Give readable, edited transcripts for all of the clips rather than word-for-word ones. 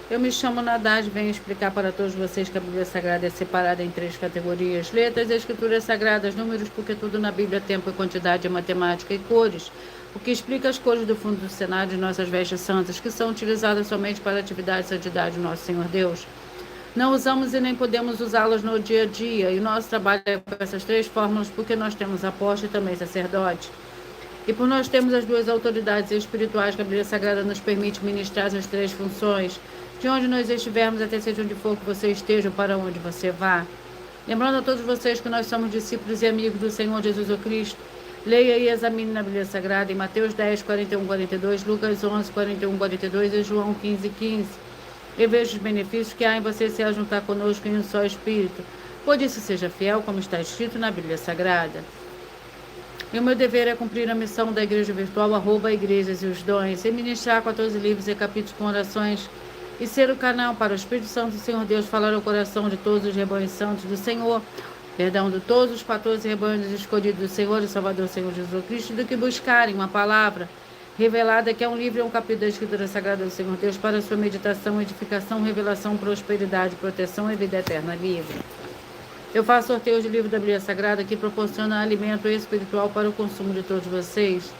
Eu me chamo Nadaz e venho explicar para todos vocês que a Bíblia Sagrada é separada em 3 categorias: letras, escrituras sagradas, números, porque tudo na Bíblia é tempo e quantidade, matemática e cores, o que explica as cores do fundo do cenário de nossas vestes santas, que são utilizadas somente para a atividade e santidade do nosso Senhor Deus. Não usamos e nem podemos usá-las no dia a dia, e o nosso trabalho é com essas 3 fórmulas porque nós temos apóstolo e também sacerdote. E por nós termos as 2 autoridades espirituais que a Bíblia Sagrada nos permite ministrar as 3 funções, de onde nós estivermos, até seja onde for que você esteja, para onde você vá. Lembrando a todos vocês que nós somos discípulos e amigos do Senhor Jesus Cristo. Leia e examine na Bíblia Sagrada em Mateus 10, 41, 42, Lucas 11, 41, 42 e João 15, 15. E veja os benefícios que há em você se ajuntar conosco em um só Espírito. Por isso seja fiel, como está escrito na Bíblia Sagrada. E o meu dever é cumprir a missão da Igreja Virtual, @igrejas e os dons, e ministrar 14 livros e capítulos com orações, e ser o canal para o Espírito Santo do Senhor Deus falar ao coração de todos os rebanhos santos do Senhor, de todos os 14 rebanhos escolhidos do Senhor e Salvador Senhor Jesus Cristo, do que buscarem uma palavra revelada, que é um livro e um capítulo da Escritura Sagrada do Senhor Deus, para sua meditação, edificação, revelação, prosperidade, proteção e vida eterna livre. Eu faço sorteio de livro da Bíblia Sagrada que proporciona alimento espiritual para o consumo de todos vocês.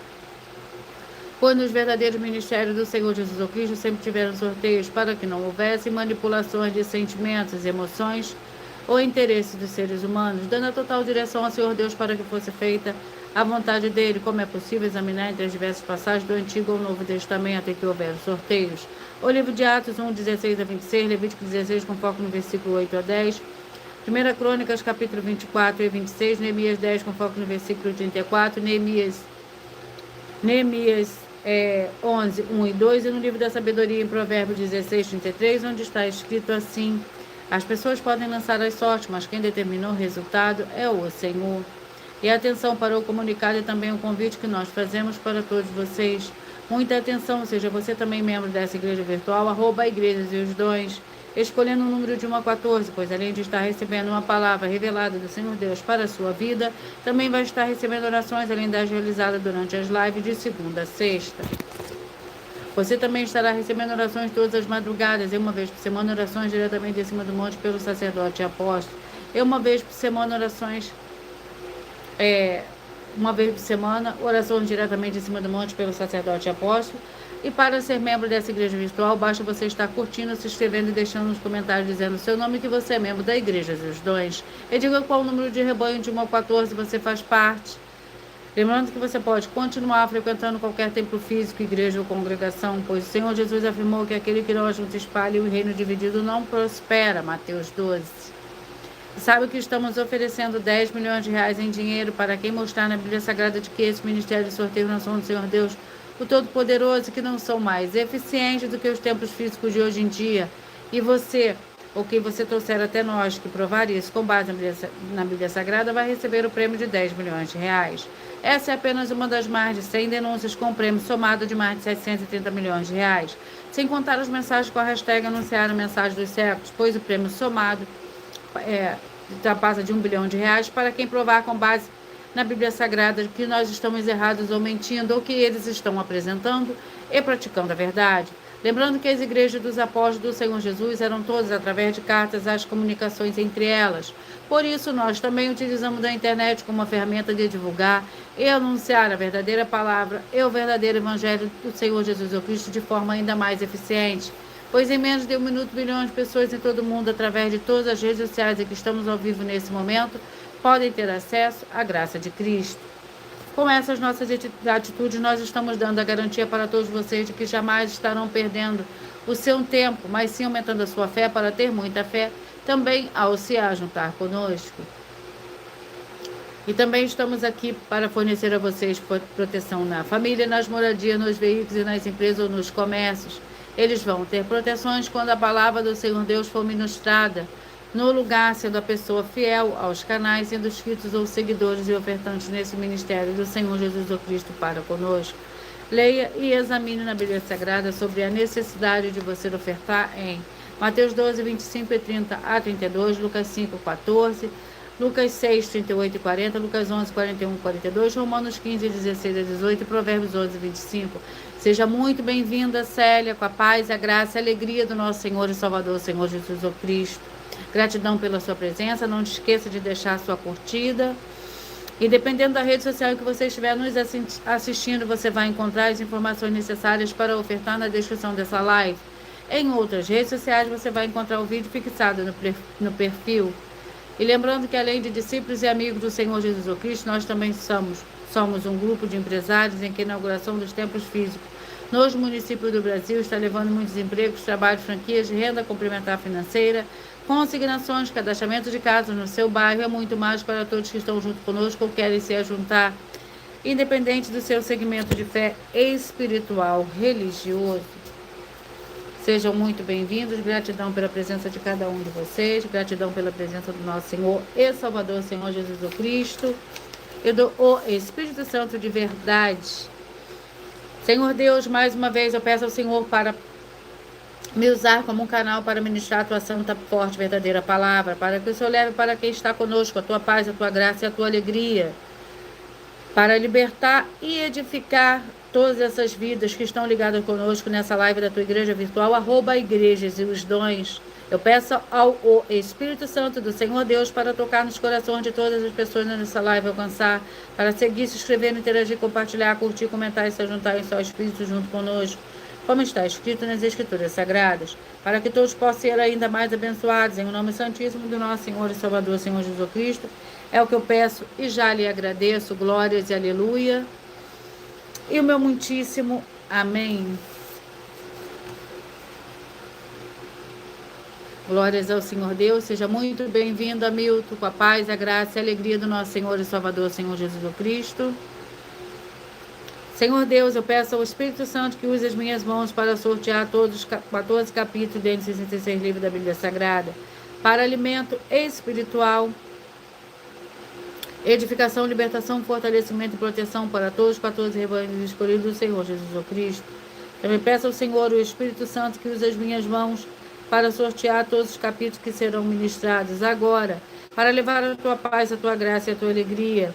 Pois nos verdadeiros ministérios do Senhor Jesus Cristo sempre tiveram sorteios para que não houvesse manipulações de sentimentos, emoções ou interesses dos seres humanos, dando a total direção ao Senhor Deus para que fosse feita a vontade dele, como é possível examinar entre as diversas passagens do Antigo ou Novo Testamento em que houveram sorteios. O livro de Atos 1, 16 a 26, Levítico 16, com foco no versículo 8 a 10, 1 Crônicas, capítulo 24 e 26, Neemias 10, com foco no versículo 34, Neemias 11, 1 e 2, e no livro da sabedoria, em Provérbios 16, 33, onde está escrito assim: as pessoas podem lançar as sortes, mas quem determinou o resultado é o Senhor. E atenção para o comunicado e também o convite que nós fazemos para todos vocês. Muita atenção, seja você também membro dessa igreja virtual, @igrejas e os dons, escolhendo um número de 1 a 14, pois além de estar recebendo uma palavra revelada do Senhor Deus para a sua vida, também vai estar recebendo orações, além das realizadas durante as lives de segunda a sexta. Você também estará recebendo orações todas as madrugadas, e uma vez por semana, orações diretamente em cima do monte pelo sacerdote e apóstolo. E uma vez por semana, orações diretamente em cima do monte pelo sacerdote e apóstolo. E para ser membro dessa igreja virtual, basta você estar curtindo, se inscrevendo e deixando nos comentários dizendo o seu nome e que você é membro da Igreja dos Dons. E diga qual o número de rebanho de 1 a 14 você faz parte. Lembrando que você pode continuar frequentando qualquer templo físico, igreja ou congregação, pois o Senhor Jesus afirmou que aquele que não ajunta espalha e o reino dividido não prospera. Mateus 12. E sabe que estamos oferecendo 10 milhões de reais em dinheiro para quem mostrar na Bíblia Sagrada de que esse ministério de sorteio não são do Senhor Deus, o Todo-Poderoso, que não são mais eficientes do que os templos físicos de hoje em dia. E você, ou quem você trouxer até nós, que provar isso com base na Bíblia Sagrada, vai receber o prêmio de 10 milhões de reais. Essa é apenas uma das mais de 100 denúncias com um prêmio somado de mais de 730 milhões de reais. Sem contar as mensagens com a hashtag anunciar a mensagem dos séculos, pois o prêmio somado ultrapassa de 1 bilhão de reais para quem provar com base na Bíblia Sagrada que nós estamos errados ou mentindo, ou que eles estão apresentando e praticando a verdade. Lembrando que as igrejas dos apóstolos do Senhor Jesus eram todas através de cartas, as comunicações entre elas. Por isso, nós também utilizamos a internet como uma ferramenta de divulgar e anunciar a verdadeira palavra e o verdadeiro evangelho do Senhor Jesus Cristo de forma ainda mais eficiente. Pois em menos de 1 minuto, bilhões de pessoas em todo o mundo, através de todas as redes sociais em que estamos ao vivo nesse momento, podem ter acesso à graça de Cristo. Com essas nossas atitudes, nós estamos dando a garantia para todos vocês de que jamais estarão perdendo o seu tempo, mas sim aumentando a sua fé para ter muita fé, também ao se juntar conosco. E também estamos aqui para fornecer a vocês proteção na família, nas moradias, nos veículos e nas empresas ou nos comércios. Eles vão ter proteções quando a palavra do Senhor Deus for ministrada no lugar, sendo a pessoa fiel aos canais, sendo inscritos ou seguidores e ofertantes nesse ministério do Senhor Jesus Cristo para conosco. Leia e examine na Bíblia Sagrada sobre a necessidade de você ofertar em Mateus 12, 25 e 30 a 32, Lucas 5, 14, Lucas 6, 38 e 40, Lucas 11, 41 e 42, Romanos 15, 16 a 18 e Provérbios 11, 25. Seja muito bem-vinda, Célia, com a paz, a graça e a alegria do nosso Senhor e Salvador, Senhor Jesus Cristo. Gratidão pela sua presença. Não te esqueça de deixar a sua curtida. E dependendo da rede social que você estiver nos assistindo, você vai encontrar as informações necessárias para ofertar na descrição dessa live. Em outras redes sociais, você vai encontrar o vídeo fixado no perfil. E lembrando que além de discípulos e amigos do Senhor Jesus Cristo, nós também somos um grupo de empresários em que a inauguração dos templos físicos nos municípios do Brasil está levando muitos empregos, trabalho, franquias, renda complementar financeira, consignações, cadastramento de casas no seu bairro, é muito mais para todos que estão junto conosco ou querem se juntar, independente do seu segmento de fé espiritual, religioso. Sejam muito bem-vindos, gratidão pela presença de cada um de vocês, gratidão pela presença do nosso Senhor e Salvador, Senhor Jesus Cristo, e do Espírito Santo de verdade. Senhor Deus, mais uma vez eu peço ao Senhor para me usar como um canal para ministrar a tua santa, forte, verdadeira palavra, para que o Senhor leve para quem está conosco a tua paz, a tua graça e a tua alegria, para libertar e edificar todas essas vidas que estão ligadas conosco nessa live da tua igreja virtual, @igrejas e os dons. Eu peço ao Espírito Santo do Senhor Deus para tocar nos corações de todas as pessoas nessa live, alcançar, para seguir, se inscrever, interagir, compartilhar, curtir, comentar e se juntar em seu Espírito junto conosco, como está escrito nas Escrituras Sagradas, para que todos possam ser ainda mais abençoados, em o nome santíssimo do nosso Senhor e Salvador, Senhor Jesus Cristo. É o que eu peço e já lhe agradeço. Glórias e aleluia. E o meu muitíssimo amém. Glórias ao Senhor Deus. Seja muito bem-vindo, Hamilton, com a paz, a graça e a alegria do nosso Senhor e Salvador, Senhor Jesus Cristo. Senhor Deus, eu peço ao Espírito Santo que use as minhas mãos para sortear todos os 14 capítulos dentre os 66 livros da Bíblia Sagrada, para alimento espiritual, edificação, libertação, fortalecimento e proteção para todos os 14 rebanhos escolhidos do Senhor Jesus Cristo. Também peço ao Senhor, o Espírito Santo, que use as minhas mãos para sortear todos os capítulos que serão ministrados agora, para levar a tua paz, a tua graça e a tua alegria,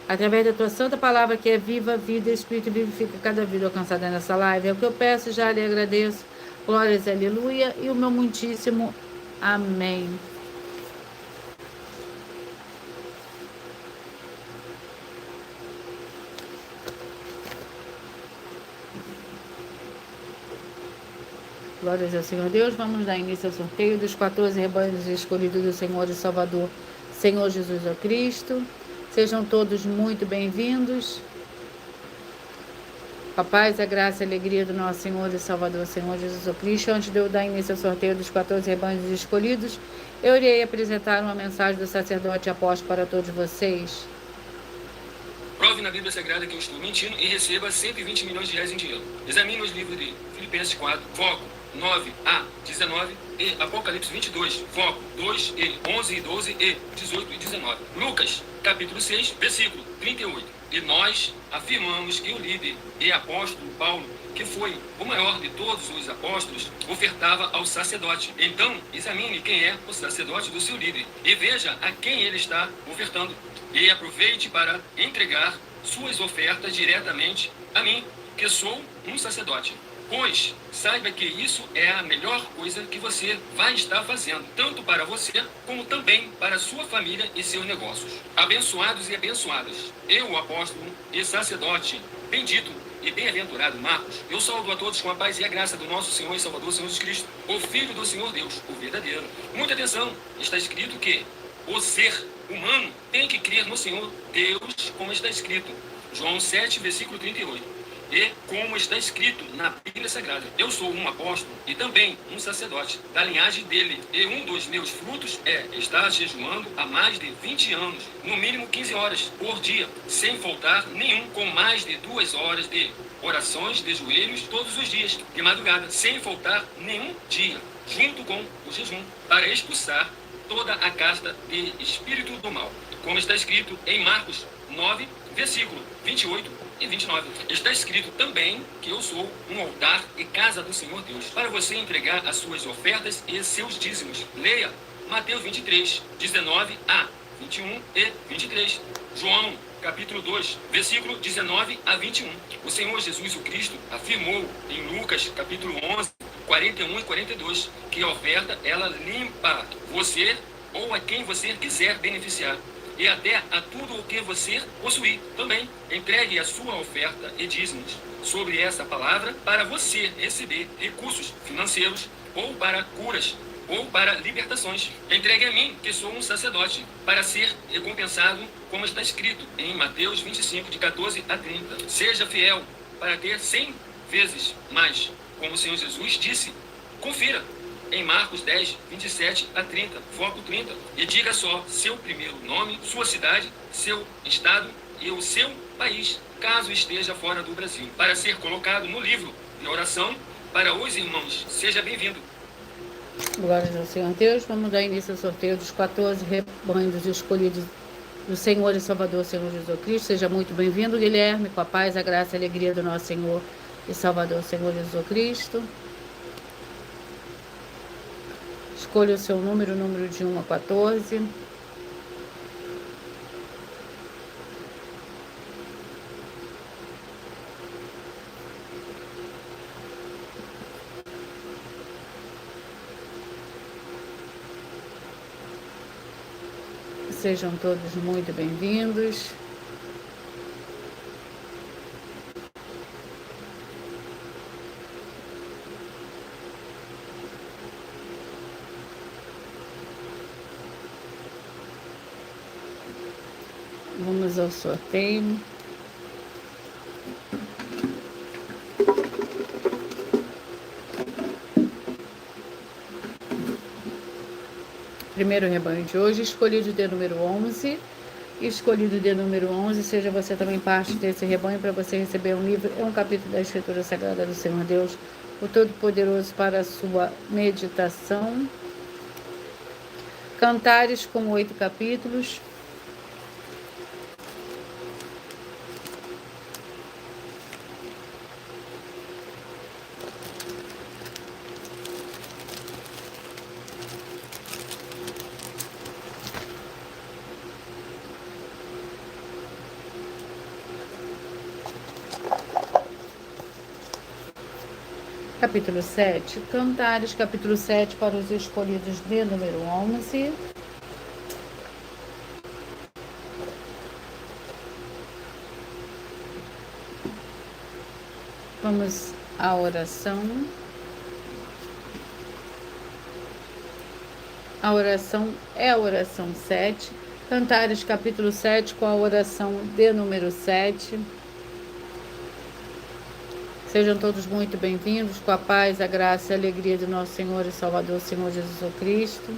através da tua santa palavra, que é viva, vida e espírito, vivifica cada vida alcançada nessa live. É o que eu peço e já lhe agradeço. Glórias, aleluia, e o meu muitíssimo amém. Glórias ao Senhor Deus. Vamos dar início ao sorteio dos 14 rebanhos escolhidos do Senhor e Salvador, Senhor Jesus Cristo. Sejam todos muito bem-vindos. A paz, a graça e a alegria do nosso Senhor e Salvador, Senhor Jesus Cristo. Antes de eu dar início ao sorteio dos 14 rebanhos escolhidos, eu irei apresentar uma mensagem do sacerdote apóstolo para todos vocês. Prove na Bíblia Sagrada que eu estou mentindo e receba 120 milhões de reais em dinheiro. Examine os livros de Filipenses 4, foco 9 a 19 e Apocalipse 22, foco 2 e 11 e 12 e 18 e 19. Lucas, capítulo 6, versículo 38. E nós afirmamos que o líder e apóstolo Paulo, que foi o maior de todos os apóstolos, ofertava ao sacerdote. Então, examine quem é o sacerdote do seu líder e veja a quem ele está ofertando. E aproveite para entregar suas ofertas diretamente a mim, que sou um sacerdote. Pois saiba que isso é a melhor coisa que você vai estar fazendo, tanto para você, como também para sua família e seus negócios. Abençoados e abençoadas, eu, o apóstolo e sacerdote, bendito e bem-aventurado Marcos, eu saúdo a todos com a paz e a graça do nosso Senhor e Salvador, Senhor Jesus Cristo, o Filho do Senhor Deus, o verdadeiro. Muita atenção, está escrito que o ser humano tem que crer no Senhor Deus, como está escrito, João 7, versículo 38. E como está escrito na Bíblia Sagrada, eu sou um apóstolo e também um sacerdote da linhagem dele. E um dos meus frutos é estar jejuando há mais de 20 anos, no mínimo 15 horas por dia, sem faltar nenhum, com mais de 2 horas de orações de joelhos todos os dias, de madrugada, sem faltar nenhum dia, junto com o jejum, para expulsar toda a casta de espírito do mal. Como está escrito em Marcos 9, versículo 28 e 29. Está escrito também que eu sou um altar e casa do Senhor Deus, para você entregar as suas ofertas e seus dízimos. Leia Mateus 23, 19 a 21 e 23. João capítulo 2, versículo 19 a 21. O Senhor Jesus o Cristo afirmou em Lucas, capítulo 11, 41 e 42, que a oferta, ela limpa você ou a quem você quiser beneficiar, e até a tudo o que você possuir. Também entregue a sua oferta e dízimos sobre essa palavra para você receber recursos financeiros ou para curas ou para libertações. Entregue a mim, que sou um sacerdote, para ser recompensado, como está escrito em Mateus 25, de 14 a 30. Seja fiel para ter 100 vezes mais, como o Senhor Jesus disse. Confira em Marcos 10, 27 a 30, foco 30, e diga só seu primeiro nome, sua cidade, seu estado e o seu país, caso esteja fora do Brasil, para ser colocado no livro de oração para os irmãos. Seja bem-vindo. Glórias ao Senhor Deus. Vamos dar início ao sorteio dos 14 rebanhos escolhidos do Senhor e Salvador, Senhor Jesus Cristo. Seja muito bem-vindo, Guilherme, com a paz, a graça e a alegria do nosso Senhor e Salvador, Senhor Jesus Cristo. Escolha o seu número de 1 a 14. Sejam todos muito bem-vindos. Vamos ao sorteio. Primeiro rebanho de hoje, escolhido de número 11. Escolhido de número 11, seja você também parte desse rebanho para você receber um livro, um capítulo da Escritura Sagrada do Senhor Deus, o Todo-Poderoso, para a sua meditação. Cantares com 8 capítulos. Capítulo 7, Cantares, capítulo 7, para os escolhidos de número 11. Vamos à oração. A oração é a oração 7. Cantares, capítulo 7, com a oração de número 7. Sejam todos muito bem-vindos, com a paz, a graça e a alegria do nosso Senhor e Salvador, Senhor Jesus Cristo.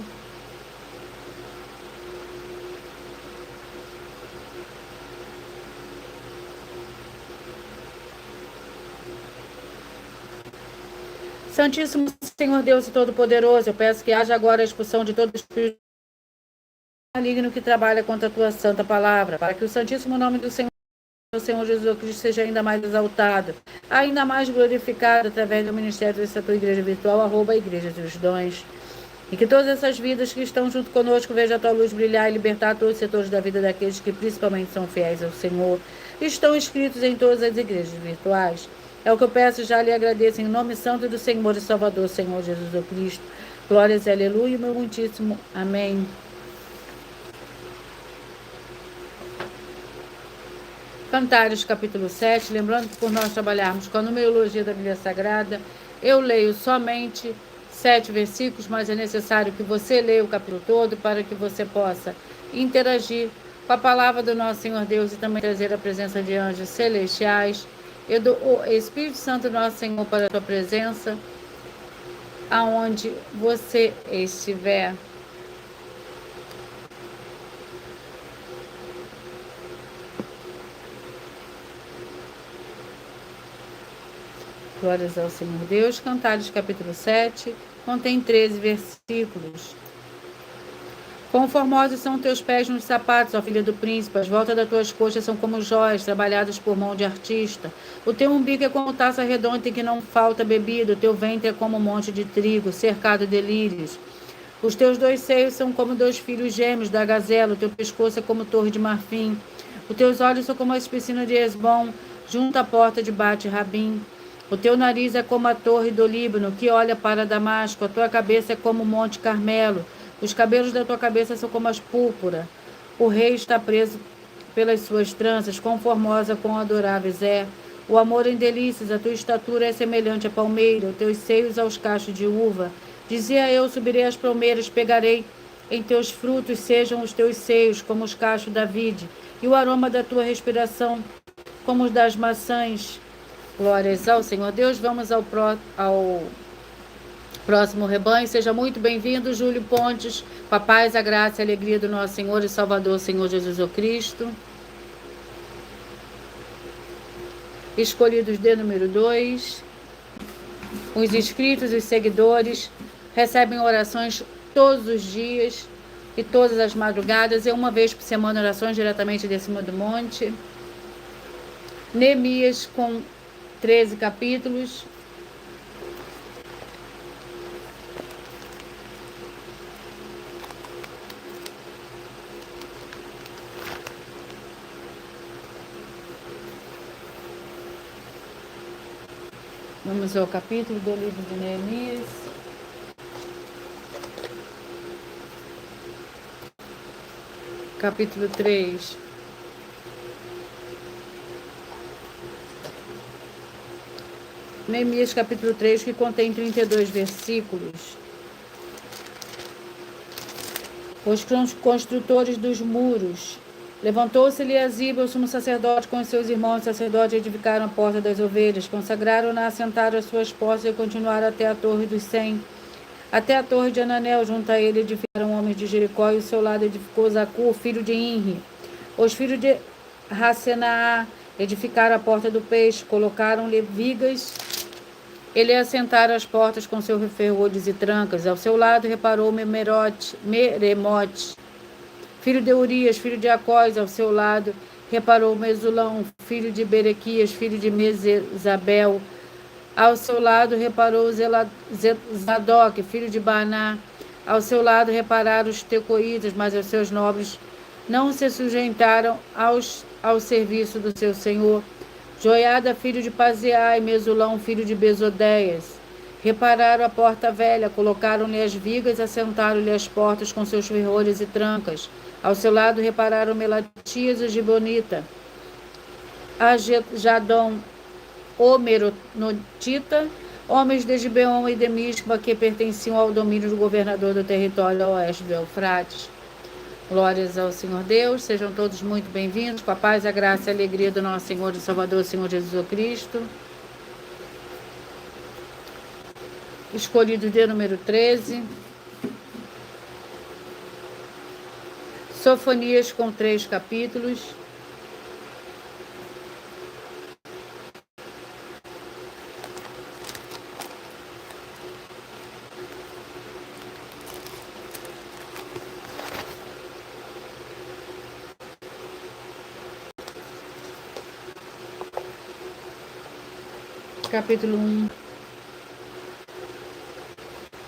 Santíssimo Senhor Deus e Todo-Poderoso, eu peço que haja agora a expulsão de todo espírito maligno que trabalha contra a tua santa palavra, para que o santíssimo nome do Senhor Jesus Cristo seja ainda mais exaltado, ainda mais glorificado através do ministério dessa tua igreja virtual, @Igreja dos Dons. E que todas essas vidas que estão junto conosco vejam a tua luz brilhar e libertar todos os setores da vida daqueles que principalmente são fiéis ao Senhor, estão inscritos em todas as igrejas virtuais. É o que eu peço e já lhe agradeço em nome santo do Senhor e Salvador, Senhor Jesus Cristo. Glórias e aleluia, meu muitíssimo amém. Cantares, capítulo 7, lembrando que por nós trabalharmos com a numerologia da Bíblia Sagrada, eu leio somente 7 versículos, mas é necessário que você leia o capítulo todo para que você possa interagir com a palavra do nosso Senhor Deus e também trazer a presença de anjos celestiais e do Espírito Santo nosso Senhor para a sua presença, aonde você estiver. Glórias ao Senhor Deus. Cantares, capítulo 7, contém 13 versículos. Quão formosos são teus pés nos sapatos, ó filha do príncipe, as voltas das tuas coxas são como joias, trabalhadas por mão de artista. O teu umbigo é como taça redonda em que não falta bebida, o teu ventre é como um monte de trigo, cercado de lírios. Os teus 2 seios são como 2 filhos gêmeos da gazela, o teu pescoço é como torre de marfim. Os teus olhos são como as piscinas de Esbom, junto à porta de Bate-Rabim. O teu nariz é como a torre do Líbano, que olha para Damasco. A tua cabeça é como o Monte Carmelo. Os cabelos da tua cabeça são como as púrpura. O rei está preso pelas suas tranças, quão formosa, quão adoráveis é. O amor em delícias, a tua estatura é semelhante à palmeira, os teus seios aos cachos de uva. Dizia eu, subirei às palmeiras, pegarei em teus frutos, sejam os teus seios como os cachos da vide, e o aroma da tua respiração como os das maçãs. Glórias ao Senhor Deus. Vamos ao próximo rebanho. Seja muito bem-vindo, Júlio Pontes, com a paz, a graça e a alegria do nosso Senhor e Salvador, Senhor Jesus o Cristo. Escolhidos de número 2. Os inscritos e seguidores recebem orações todos os dias e todas as madrugadas, e uma vez por semana orações diretamente de cima do monte. Neemias com 13 capítulos. Vamos ao capítulo do livro de Neemias. Capítulo 3. Neemias capítulo 3, que contém 32 versículos. Os construtores dos muros. Levantou-se Eliasiba, o sumo sacerdote, com os seus irmãos sacerdotes, edificaram a porta das ovelhas, consagraram-na, assentaram as suas portas e continuaram até a torre dos 100. Até a torre de Ananel, junto a ele, edificaram homens de Jericó, e ao seu lado edificou Zacur, filho de Inri. Os filhos de Racenaá edificaram a porta do peixe, colocaram-lhe vigas. Ele assentaram as portas com seus ferrolhos e trancas. Ao seu lado reparou Meremote, filho de Urias, filho de Acós. Ao seu lado reparou Mesulão, filho de Berequias, filho de Mesezabel. Ao seu lado reparou Zadok, filho de Baná. Ao seu lado repararam os tecoítas, mas os seus nobres não se sujeitaram ao serviço do seu senhor. Joiada, filho de Paseai, Mesulão, filho de Bezodeias. Repararam a porta velha, colocaram-lhe as vigas, assentaram-lhe as portas com seus ferrolhos e trancas. Ao seu lado repararam Melatias e Gibonita, a Jadom, o Meronotita, homens de Gibeon e de Mispa, que pertenciam ao domínio do governador do território a oeste do Eufrates. Glórias ao Senhor Deus. Sejam todos muito bem-vindos, com a paz, a graça e a alegria do nosso Senhor e Salvador, Senhor Jesus Cristo. Escolhido de número 13. Sofonias com 3 capítulos. Capítulo 1.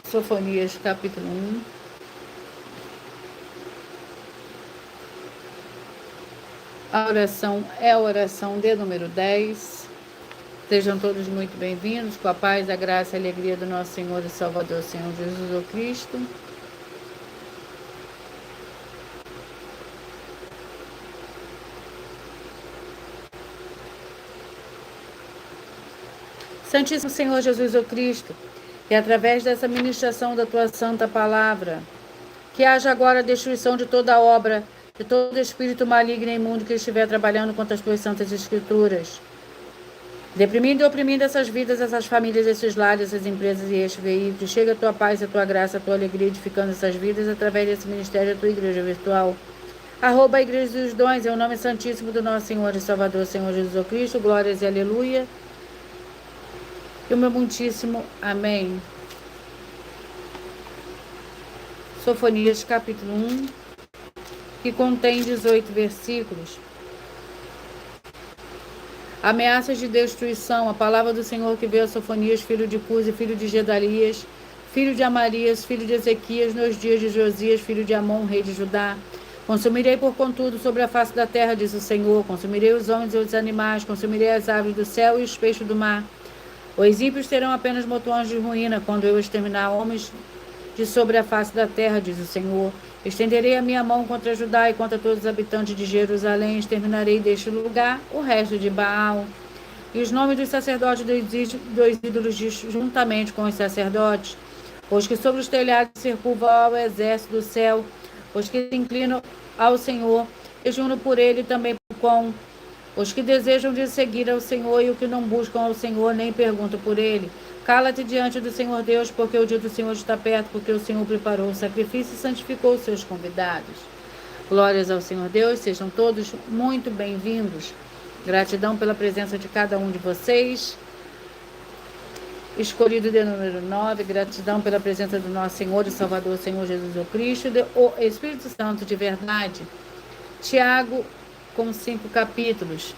Sofonias, capítulo 1. A oração é a oração de número 10. Sejam todos muito bem-vindos, com a paz, a graça e a alegria do nosso Senhor e Salvador, Senhor Jesus Cristo. Santíssimo Senhor Jesus Cristo, e através dessa ministração da Tua Santa Palavra, que haja agora a destruição de toda obra, de todo espírito maligno e imundo que estiver trabalhando contra as Tuas Santas Escrituras, deprimindo e oprimindo essas vidas, essas famílias, esses lares, essas empresas e este veículo. Chega a Tua paz, a Tua graça, a Tua alegria, edificando essas vidas através desse ministério da Tua Igreja Virtual. @ Igreja dos Dons, é o nome santíssimo do nosso Senhor e Salvador, Senhor Jesus Cristo. Glórias e aleluia. E o meu muitíssimo amém. Sofonias capítulo 1, que contém 18 versículos. Ameaças de destruição. A palavra do Senhor que veio a Sofonias, filho de Cusi, filho de Gedalias, filho de Amarias, filho de Ezequias, nos dias de Josias, filho de Amon, rei de Judá, Consumirei por contudo sobre a face da terra, diz o Senhor, consumirei os homens e os animais, consumirei as aves do céu e os peixes do mar. Os ímpios terão apenas montões de ruína, quando eu exterminar homens de sobre a face da terra, diz o Senhor. Estenderei a minha mão contra Judá e contra todos os habitantes de Jerusalém, exterminarei deste lugar o resto de Baal. E os nomes dos sacerdotes dos ídolos juntamente com os sacerdotes, os que sobre os telhados se curvam ao exército do céu, os que se inclinam ao Senhor, e juram por ele também com os que desejam de seguir ao Senhor e os que não buscam ao Senhor nem perguntam por ele. Cala-te diante do Senhor Deus, porque o dia do Senhor está perto, porque o Senhor preparou o sacrifício e santificou os seus convidados. Glórias ao Senhor Deus, sejam todos muito bem-vindos. Gratidão pela presença de cada um de vocês. Escolhido de número 9, gratidão pela presença do nosso Senhor e Salvador, Senhor Jesus Cristo, o Espírito Santo de verdade. Tiago, com 5 capítulos.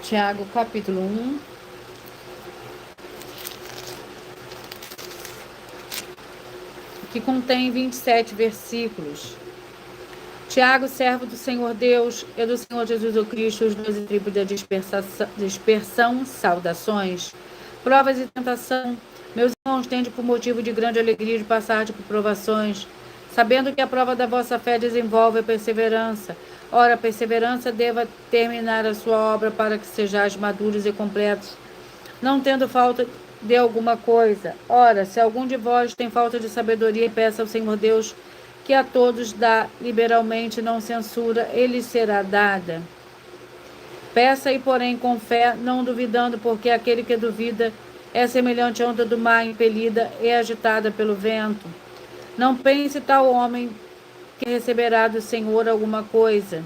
Tiago, capítulo 1. Que contém 27 versículos. Tiago, servo do Senhor Deus e do Senhor Jesus o Cristo, os 12 tribos da dispersão, saudações. Provas e tentação. Meus irmãos, tende por motivo de grande alegria de passar por provações, sabendo que a prova da vossa fé desenvolve a perseverança. Ora, a perseverança deva terminar a sua obra para que sejais maduros e completos, não tendo falta de alguma coisa. Ora, se algum de vós tem falta de sabedoria, peça ao Senhor Deus, que a todos dá liberalmente, não censura, ele será dada. Peça-e, porém, com fé, não duvidando, porque aquele que duvida é semelhante à onda do mar, impelida e agitada pelo vento. Não pense tal homem que receberá do Senhor alguma coisa.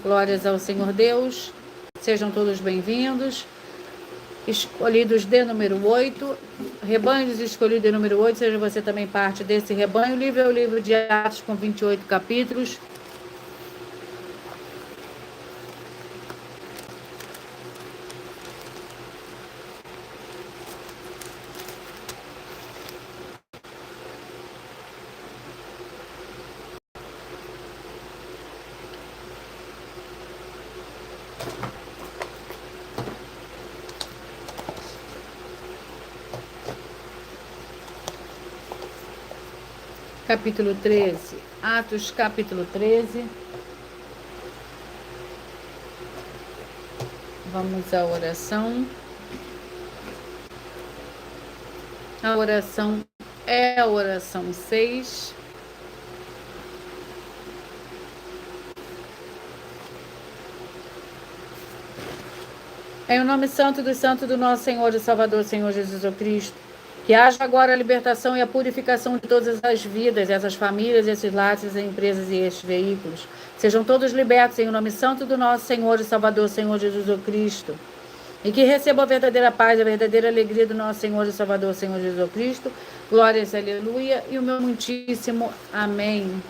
Glórias ao Senhor Deus. Sejam todos bem-vindos. Escolhidos de número 8. Rebanhos escolhidos de número 8. Seja você também parte desse rebanho. O livro é o livro de Atos, com 28 capítulos. Capítulo 13. Atos, capítulo 13. Vamos à oração. A oração é a oração 6. Em o nome santo do nosso Senhor e Salvador, Senhor Jesus Cristo, que haja agora a libertação e a purificação de todas as vidas, essas famílias, esses lares, essas empresas e estes veículos. Sejam todos libertos em o nome santo do nosso Senhor e Salvador, Senhor Jesus Cristo. E que recebam a verdadeira paz, a verdadeira alegria do nosso Senhor e Salvador, Senhor Jesus Cristo. Glórias, aleluia, e o meu muitíssimo amém.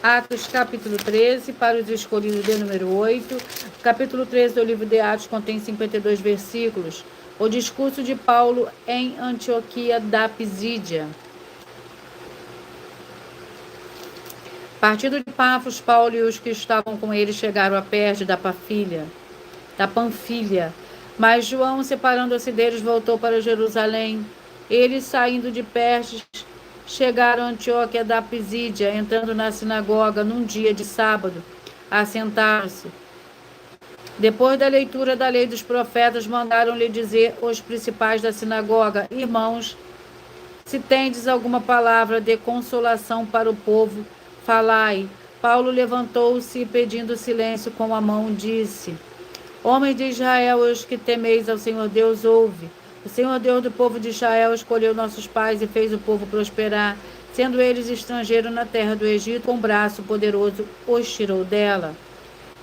Atos, capítulo 13, para os escolhidos de número 8. Capítulo 13 do livro de Atos contém 52 versículos. O discurso de Paulo em Antioquia da Pisídia. Partindo de Pafos, Paulo e os que estavam com ele chegaram a Perge da Panfilha. Mas João, separando-se deles, voltou para Jerusalém. Eles, saindo de Perge, chegaram a Antioquia da Pisídia, entrando na sinagoga num dia de sábado, assentaram-se. Depois da leitura da lei dos profetas, mandaram-lhe dizer os principais da sinagoga: Irmãos, se tendes alguma palavra de consolação para o povo, falai. Paulo levantou-se e, pedindo silêncio com a mão, disse: Homens de Israel, os que temeis ao Senhor Deus, ouve. O Senhor Deus do povo de Israel escolheu nossos pais e fez o povo prosperar. Sendo eles estrangeiros na terra do Egito, com braço poderoso os tirou dela.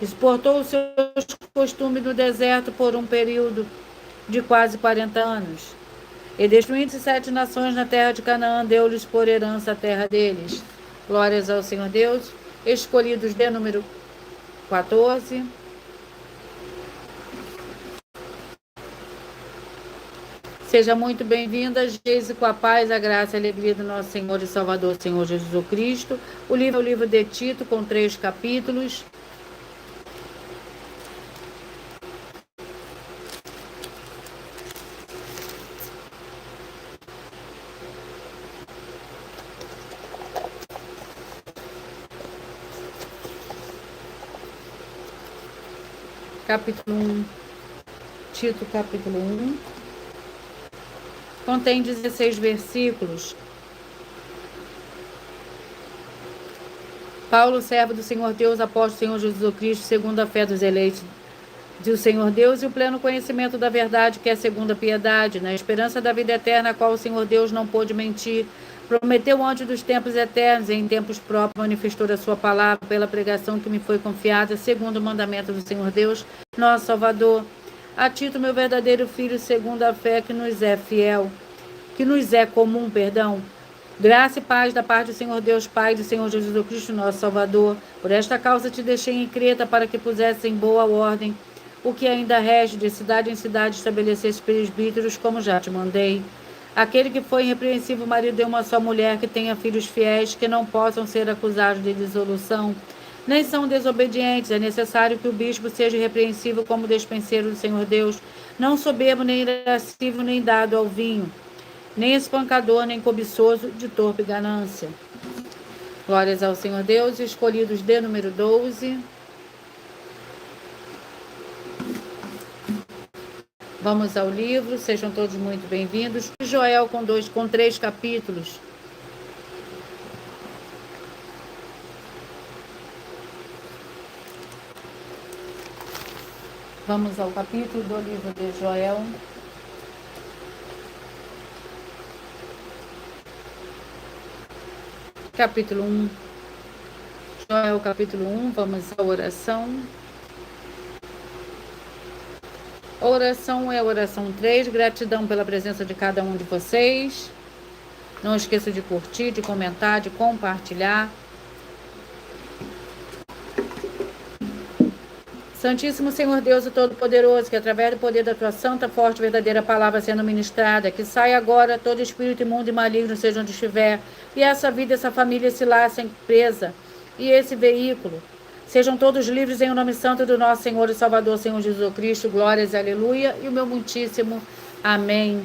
Exportou os seus costumes no deserto por um período de quase 40 anos. E destruindo 7 nações na terra de Canaã, deu-lhes por herança a terra deles. Glórias ao Senhor Deus. Escolhidos de número 14. Seja muito bem-vinda, Geise, com a paz, a graça e a alegria do nosso Senhor e Salvador, Senhor Jesus Cristo. O livro é o livro de Tito, com 3 capítulos. Capítulo 1. Tito, capítulo 1. Contém 16 versículos. Paulo, servo do Senhor Deus, apóstolo do Senhor Jesus Cristo, segundo a fé dos eleitos do Senhor Deus e o pleno conhecimento da verdade, que é segundo a piedade, na esperança da vida eterna, a qual o Senhor Deus não pôde mentir, prometeu antes dos tempos eternos e em tempos próprios manifestou a sua palavra pela pregação que me foi confiada, segundo o mandamento do Senhor Deus, nosso Salvador. A Tito, meu verdadeiro filho, segundo a fé que nos é fiel, que nos é comum, graça e paz da parte do Senhor Deus Pai e do Senhor Jesus Cristo, nosso Salvador. Por esta causa te deixei em Creta, para que pusesse em boa ordem o que ainda resta, de cidade em cidade estabelecesse presbíteros, como já te mandei. Aquele que foi irrepreensível marido de uma só mulher, que tenha filhos fiéis, que não possam ser acusados de dissolução, nem são desobedientes. É necessário que o bispo seja irrepreensível como despenseiro do Senhor Deus, não soberbo, nem irascível, nem dado ao vinho, nem espancador, nem cobiçoso, de torpe ganância. Glórias ao Senhor Deus. Escolhidos de número 12. Vamos ao livro, sejam todos muito bem-vindos. Joel com 3 capítulos. Vamos ao capítulo do livro de Joel. Capítulo 1. Joel, capítulo 1, vamos à oração. A oração é a oração 3, gratidão pela presença de cada um de vocês. Não esqueça de curtir, de comentar, de compartilhar. Santíssimo Senhor Deus e Todo-Poderoso, que através do poder da tua santa, forte, verdadeira palavra sendo ministrada, que saia agora todo espírito imundo e maligno, seja onde estiver, e essa vida, essa família, esse lar, essa empresa e esse veículo, sejam todos livres em o nome santo do nosso Senhor e Salvador, Senhor Jesus Cristo. Glórias, aleluia, e o meu muitíssimo amém.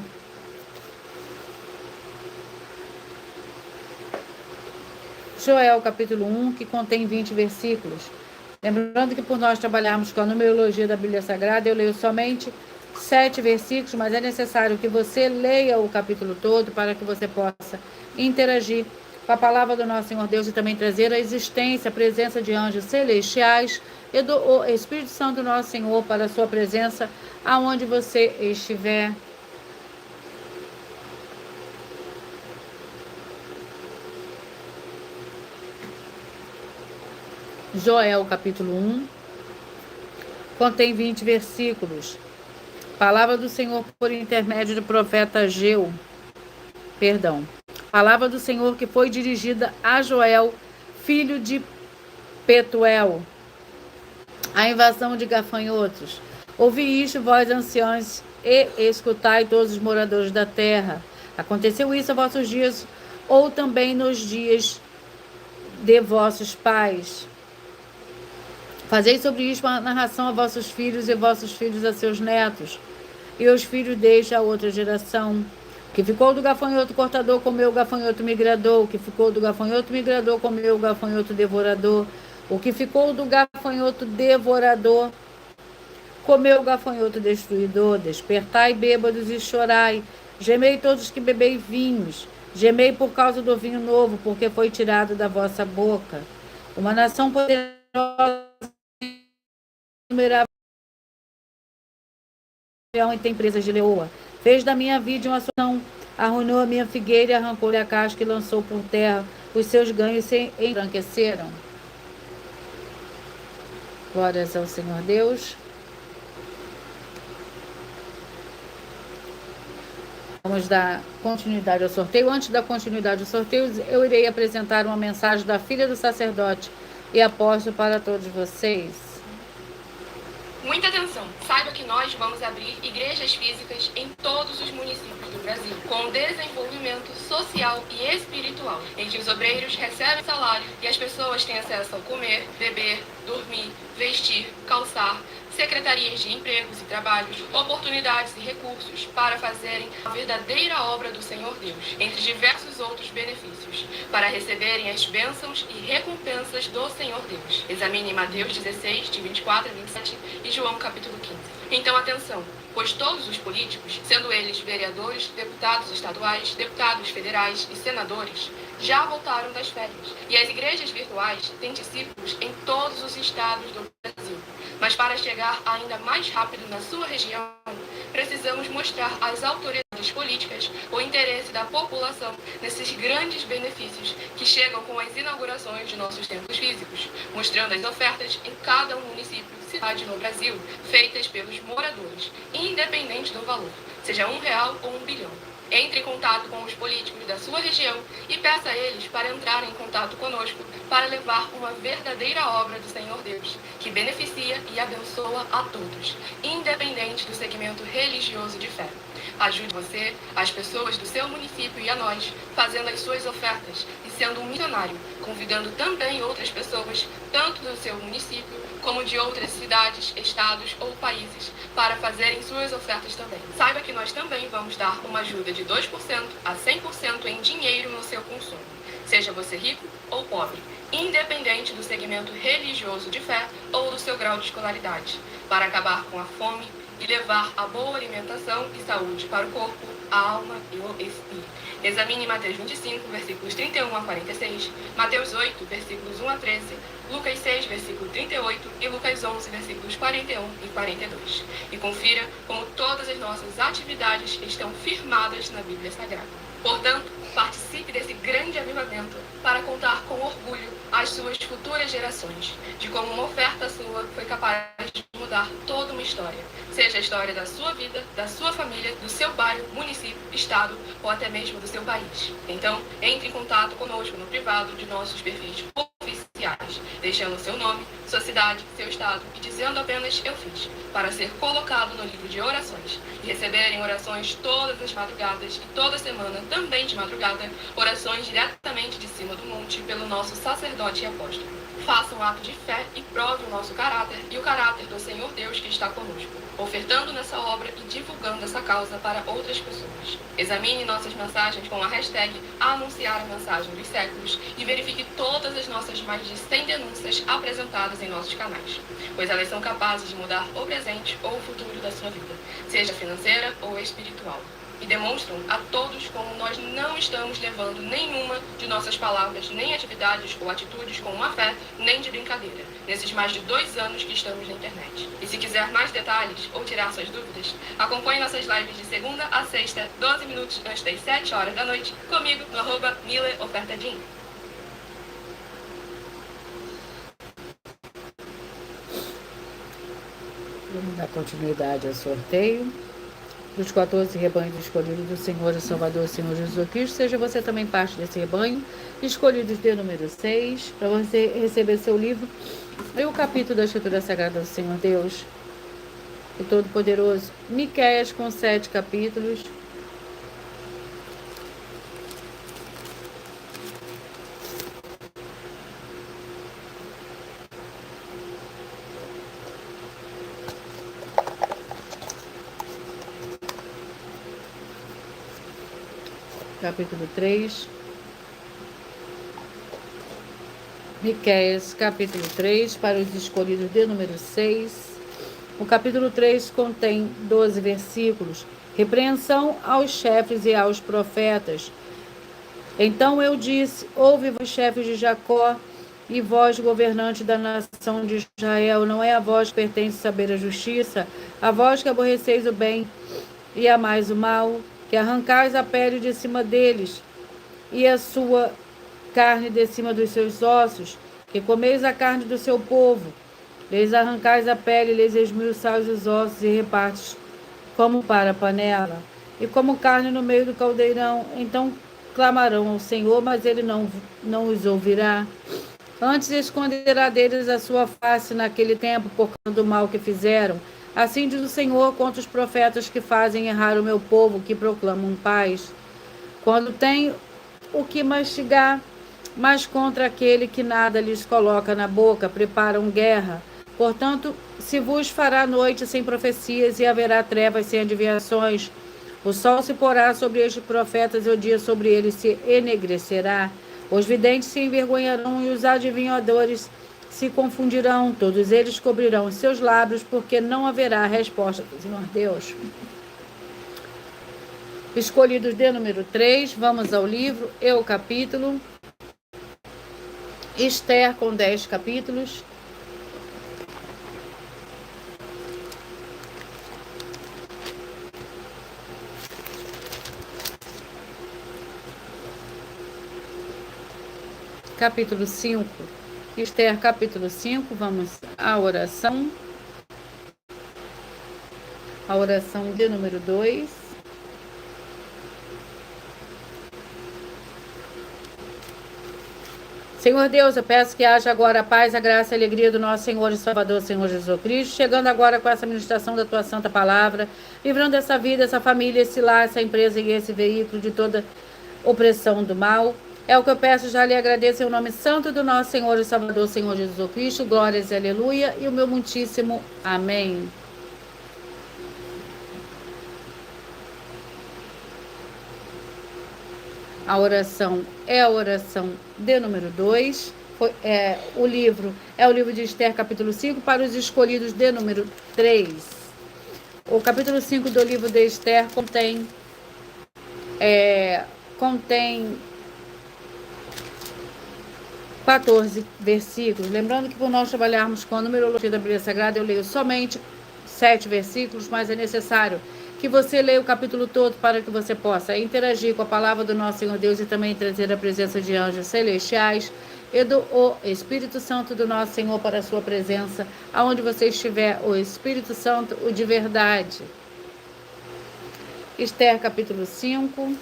Joel, capítulo 1, que contém 20 versículos. Lembrando que por nós trabalharmos com a numerologia da Bíblia Sagrada, eu leio somente 7 versículos, mas é necessário que você leia o capítulo todo para que você possa interagir com a palavra do nosso Senhor Deus e também trazer a existência, a presença de anjos celestiais e do Espírito Santo do nosso Senhor para a sua presença aonde você estiver. Joel, capítulo 1, contém 20 versículos. Palavra do Senhor por intermédio do profeta Ageu. Palavra do Senhor que foi dirigida a Joel, filho de Petuel. A invasão de gafanhotos. Ouvi isto, vós anciãos, e escutai todos os moradores da terra. Aconteceu isso a vossos dias, ou também nos dias de vossos pais. Fazei sobre isto uma narração a vossos filhos e vossos filhos a seus netos, e os filhos deixa a outra geração. O que ficou do gafanhoto cortador comeu o gafanhoto migrador, o que ficou do gafanhoto migrador comeu o gafanhoto devorador, o que ficou do gafanhoto devorador comeu o gafanhoto destruidor. Despertai, bêbados, e chorai, gemei todos que bebei vinhos, gemei por causa do vinho novo, porque foi tirado da vossa boca. Uma nação poderosa e tem presas de leoa, Fez da minha vida uma ação, arruinou a minha figueira e arrancou-lhe a casca e lançou por terra. Os seus ganhos se embranqueceram. Glórias ao Senhor Deus. Vamos dar continuidade ao sorteio. Antes da continuidade do sorteio, eu irei apresentar uma mensagem da filha do sacerdote e apóstolo para todos vocês. Muita atenção! Saiba que nós vamos abrir igrejas físicas em todos os municípios do Brasil, com desenvolvimento social e espiritual, em que os obreiros recebem salário e as pessoas têm acesso ao comer, beber, dormir, vestir, calçar, secretarias de empregos e trabalhos, oportunidades e recursos para fazerem a verdadeira obra do Senhor Deus, entre diversos outros benefícios, para receberem as bênçãos e recompensas do Senhor Deus. Examine Mateus 16, de 24 a 27 e João capítulo 15. Então atenção, pois todos os políticos, sendo eles vereadores, deputados estaduais, deputados federais e senadores, já voltaram das férias, e as igrejas virtuais têm discípulos em todos os estados do Brasil. Mas para chegar ainda mais rápido na sua região, precisamos mostrar às autoridades políticas o interesse da população nesses grandes benefícios que chegam com as inaugurações de nossos templos físicos, mostrando as ofertas em cada município, cidade no Brasil, feitas pelos moradores, independente do valor, seja R$1 ou 1 bilhão. Entre em contato com os políticos da sua região e peça a eles para entrarem em contato conosco para levar uma verdadeira obra do Senhor Deus, que beneficia e abençoa a todos, independente do segmento religioso de fé. Ajude você, as pessoas do seu município e a nós, fazendo as suas ofertas e sendo um missionário, convidando também outras pessoas, tanto do seu município como de outras cidades, estados ou países, para fazerem suas ofertas também. Saiba que nós também vamos dar uma ajuda de 2% a 100% em dinheiro no seu consumo, seja você rico ou pobre, independente do segmento religioso de fé ou do seu grau de escolaridade, para acabar com a fome e levar a boa alimentação e saúde para o corpo, a alma e o espírito. Examine Mateus 25, versículos 31 a 46, Mateus 8, versículos 1 a 13, Lucas 6, versículo 38 e Lucas 11, versículos 41 e 42. E confira como todas as nossas atividades estão firmadas na Bíblia Sagrada. Portanto, participe desse grande avivamento para contar com orgulho às suas futuras gerações de como uma oferta sua foi capaz de mudar toda uma história, seja a história da sua vida, da sua família, do seu bairro, município, estado ou até mesmo do seu país. Então, entre em contato conosco no privado de nossos perfis oficiais, deixando seu nome, sua cidade, seu estado e dizendo apenas "eu fiz", para ser colocado no livro de orações e receberem orações todas as madrugadas e toda semana, também de madrugada, orações diretamente de cima do monte pelo nosso sacerdote e apóstolo. Faça um ato de fé e prove o nosso caráter e o caráter do Senhor Deus que está conosco, ofertando nessa obra e divulgando essa causa para outras pessoas. Examine nossas mensagens com a hashtag Anunciar a Mensagem dos Séculos e verifique todas as nossas mais de 100 denúncias apresentadas em nossos canais, pois elas são capazes de mudar o presente ou o futuro da sua vida, seja financeira ou espiritual. E demonstram a todos como nós não estamos levando nenhuma de nossas palavras, nem atividades ou atitudes com má fé, nem de brincadeira, nesses mais de 2 anos que estamos na internet. E se quiser mais detalhes ou tirar suas dúvidas, acompanhe nossas lives de segunda a sexta, 12 minutos antes das 7 horas da noite, comigo no @MileOfertaDin. Vamos dar continuidade ao sorteio dos 14 rebanhos escolhidos do Senhor e Salvador, Senhor Jesus Cristo. Seja você também parte desse rebanho, escolhidos de número 6, para você receber seu livro e o capítulo da Escritura Sagrada do Senhor Deus e Todo-Poderoso, Miqueias, com 7 capítulos. Capítulo 3, Miqueias, capítulo 3, para os escolhidos de número 6. O capítulo 3 contém 12 versículos. Repreensão aos chefes e aos profetas. Então eu disse: ouve vós, chefes de Jacó, e vós, governantes da nação de Israel, não é a vós que pertence saber a justiça, a vós que aborreceis o bem e amais o mal, que arrancais a pele de cima deles, e a sua carne de cima dos seus ossos, que comeis a carne do seu povo, lhes arrancais a pele, lhes esmiuçais os ossos, e repartes como para a panela, e como carne no meio do caldeirão. Então clamarão ao Senhor, mas ele não os ouvirá. Antes esconderá deles a sua face naquele tempo, por causa do mal que fizeram. Assim diz o Senhor contra os profetas que fazem errar o meu povo, que proclamam paz, quando tem o que mastigar, mas contra aquele que nada lhes coloca na boca, preparam guerra. Portanto, se vos fará noite sem profecias, e haverá trevas sem adivinhações. O sol se porá sobre estes profetas, e o dia sobre eles se enegrecerá. Os videntes se envergonharão, e os adivinhadores se confundirão. Todos eles cobrirão os seus lábios, porque não haverá resposta do Senhor Deus. Escolhidos de número 3, vamos ao livro e o capítulo. Esther, com 10 capítulos. Capítulo 5. Esther, capítulo 5, vamos à oração. A oração de número 2. Senhor Deus, eu peço que haja agora a paz, a graça e a alegria do nosso Senhor e Salvador, Senhor Jesus Cristo, chegando agora com essa ministração da Tua Santa Palavra, livrando essa vida, essa família, esse lar, essa empresa e esse veículo de toda opressão do mal. É o que eu peço, já lhe agradeço em nome santo do nosso Senhor e Salvador, Senhor Jesus Cristo, glórias e aleluia, e o meu muitíssimo amém. A oração é a oração de número 2. O livro é o livro de Esther, capítulo 5, para os escolhidos de número 3. O capítulo 5 do livro de Esther contém 14 versículos. Lembrando que por nós trabalharmos com a numerologia da Bíblia Sagrada, eu leio somente 7 versículos, mas é necessário que você leia o capítulo todo para que você possa interagir com a palavra do nosso Senhor Deus e também trazer a presença de anjos celestiais e do Espírito Santo do nosso Senhor para a sua presença, aonde você estiver, o Espírito Santo, o de verdade. Esther, capítulo 5.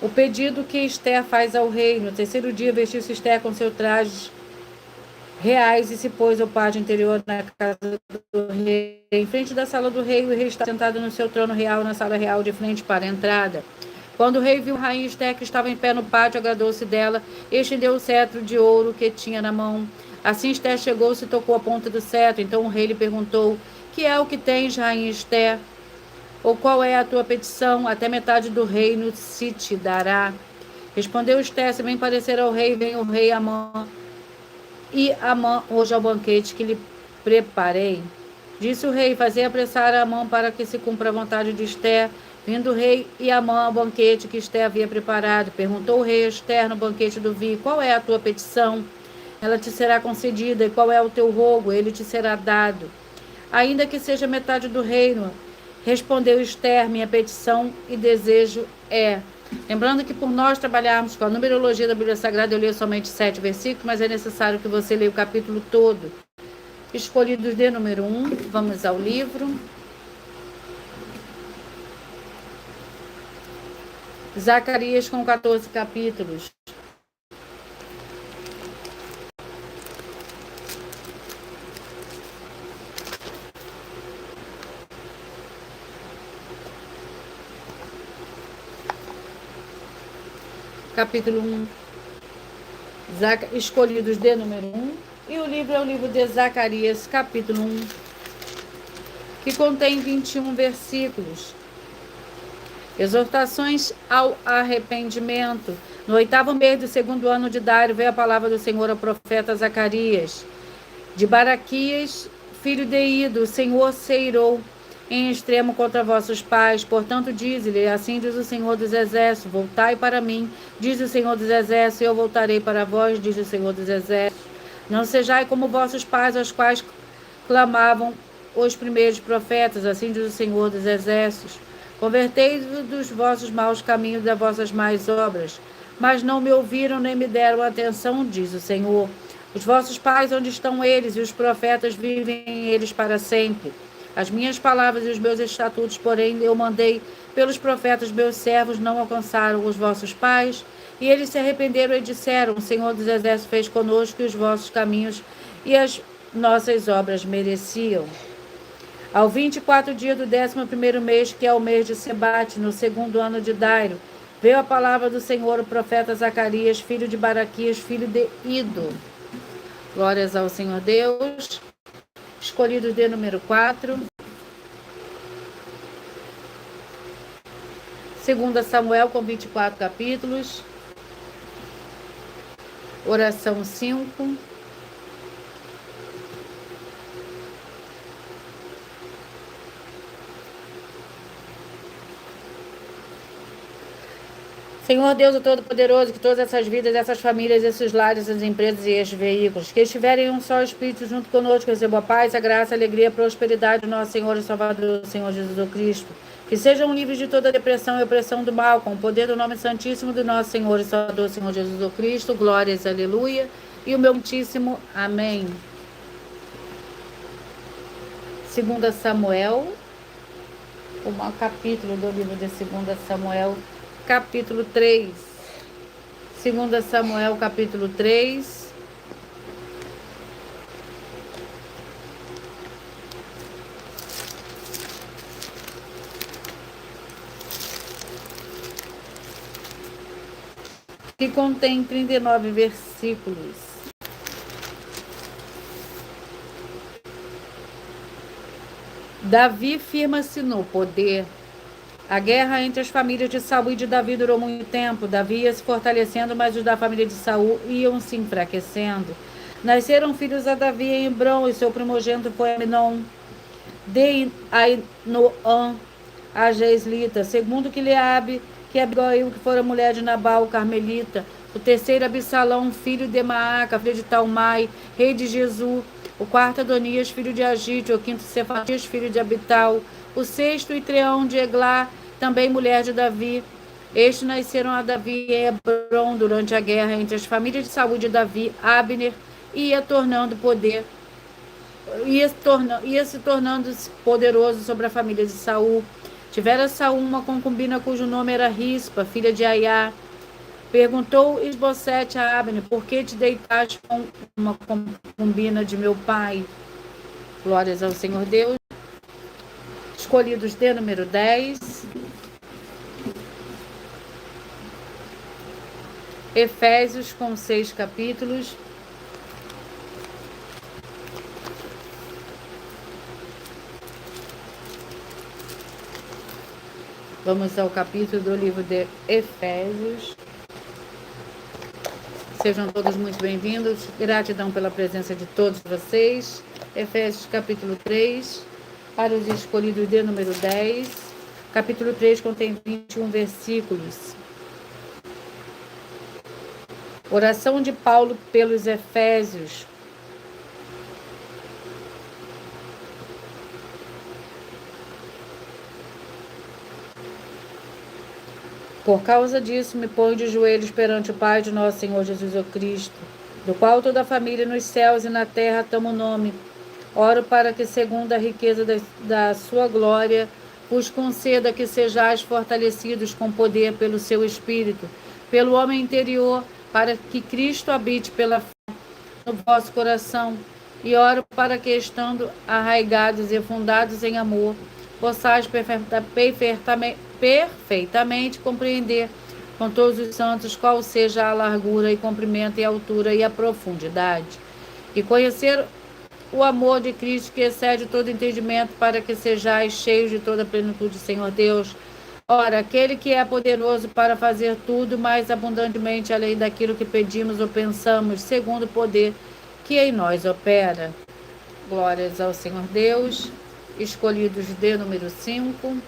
O pedido que Esther faz ao rei. No terceiro dia, vestiu-se Esther com seu traje reais e se pôs ao pátio interior na casa do rei. Em frente da sala do rei, o rei está sentado no seu trono real, na sala real, de frente para a entrada. Quando o rei viu a rainha Esther, que estava em pé no pátio, agradou-se dela e estendeu o cetro de ouro que tinha na mão. Assim Esther chegou-se e tocou a ponta do cetro. Então o rei lhe perguntou: que é o que tens, rainha Esther? Ou qual é a tua petição? Até metade do reino se te dará. Respondeu Esther: se bem parecer ao rei, vem o rei Amã, e Amã hoje ao banquete que lhe preparei. Disse o rei: fazei apressar a Amã para que se cumpra a vontade de Esther. Vindo o rei e Amã ao banquete que Esther havia preparado, perguntou o rei a Esther no banquete do vinho: qual é a tua petição? Ela te será concedida. E qual é o teu rogo? Ele te será dado. Ainda que seja metade do reino, respondeu Esther, minha petição e desejo é. Lembrando que por nós trabalharmos com a numerologia da Bíblia Sagrada, eu leio somente 7 versículos, mas é necessário que você leia o capítulo todo. Escolhidos de número 1, vamos ao livro. Zacarias, com 14 capítulos. Capítulo 1, escolhidos de número 1, e o livro é o livro de Zacarias, capítulo 1, que contém 21 versículos. Exortações ao arrependimento. No 8º mês do 2º ano de Dário, veio a palavra do Senhor ao profeta Zacarias. De Baraquias, filho de Ido, o Senhor se irou em extremo contra vossos pais. Portanto, diz-lhe: assim diz o Senhor dos Exércitos, voltai para mim, diz o Senhor dos Exércitos, e eu voltarei para vós, diz o Senhor dos Exércitos. Não sejais como vossos pais, aos quais clamavam os primeiros profetas, assim diz o Senhor dos Exércitos. Convertei-vos dos vossos maus caminhos, das vossas más obras. Mas não me ouviram nem me deram atenção, diz o Senhor. Os vossos pais, onde estão eles? E os profetas vivem eles para sempre. As minhas palavras e os meus estatutos, porém, eu mandei pelos profetas, meus servos, não alcançaram os vossos pais. E eles se arrependeram e disseram: o Senhor dos Exércitos fez conosco, e os vossos caminhos e as nossas obras mereciam. Ao 24 dia do 11º mês, que é o mês de Sebate, no 2º ano de Dairo, veio a palavra do Senhor, o profeta Zacarias, filho de Baraquias, filho de Ido. Glórias ao Senhor Deus. Escolhido de número 4. 2 Samuel, com 24 capítulos. Oração 5. Senhor Deus, o Todo-Poderoso, que todas essas vidas, essas famílias, esses lares, essas empresas e estes veículos, que estiverem em um só Espírito junto conosco, recebam a paz, a graça, a alegria, a prosperidade do nosso Senhor e Salvador, Senhor Jesus Cristo. Que sejam livres de toda depressão e opressão do mal, com o poder do nome santíssimo do nosso Senhor e Salvador, Senhor Jesus Cristo. Glórias, aleluia. E o meu muitíssimo amém. 2 Samuel, o capítulo do livro de 2 Samuel, capítulo 3. 2 Samuel, capítulo 3. Que contém 39 versículos. Davi firma-se no poder. A guerra entre as famílias de Saul e de Davi durou muito tempo. Davi ia se fortalecendo, mas os da família de Saul iam se enfraquecendo. Nasceram filhos a Davi em Hebron, e seu primogênito foi Aminon, de Ainoã, a Jezlita. Segundo Quileabe, que Abigail, que fora mulher de Nabal, o Carmelita. O terceiro, Absalão, filho de Maaca, filho de Talmai, rei de Jesus. O quarto, Adonias, filho de Agite. O quinto, Cefatias, filho de Abital. O sexto, Itreão de Eglá, também mulher de Davi. Estes nasceram a Davi em Hebron durante a guerra entre as famílias de Saul e de Davi. Abner ia se tornando poderoso sobre a família de Saul. Tivera Saul uma concubina cujo nome era Rispa, filha de Aiá. Perguntou Isbosete a Abner: por que te deitaste com uma concubina de meu pai? Glórias ao Senhor Deus. Escolhidos de número 10. Efésios, com 6 capítulos. Vamos ao capítulo do livro de Efésios. Sejam todos muito bem-vindos. Gratidão pela presença de todos vocês. Efésios, capítulo 3. Para os escolhidos de número 10. Capítulo 3 contém 21 versículos. Oração de Paulo pelos Efésios. Por causa disso, me ponho de joelhos perante o Pai de nosso Senhor Jesus Cristo, do qual toda a família nos céus e na terra toma o nome. Oro para que, segundo a riqueza da sua glória, vos conceda que sejais fortalecidos com poder pelo seu Espírito, pelo homem interior, para que Cristo habite pela fé no vosso coração. E oro para que, estando arraigados e fundados em amor, possais perfeitamente compreender com todos os santos qual seja a largura e comprimento e altura e a profundidade, e conhecer o amor de Cristo que excede todo entendimento, para que sejais cheios de toda a plenitude, Senhor Deus. Ora, aquele que é poderoso para fazer tudo mais abundantemente além daquilo que pedimos ou pensamos, segundo o poder que em nós opera. Glórias ao Senhor Deus. Escolhidos de número 5.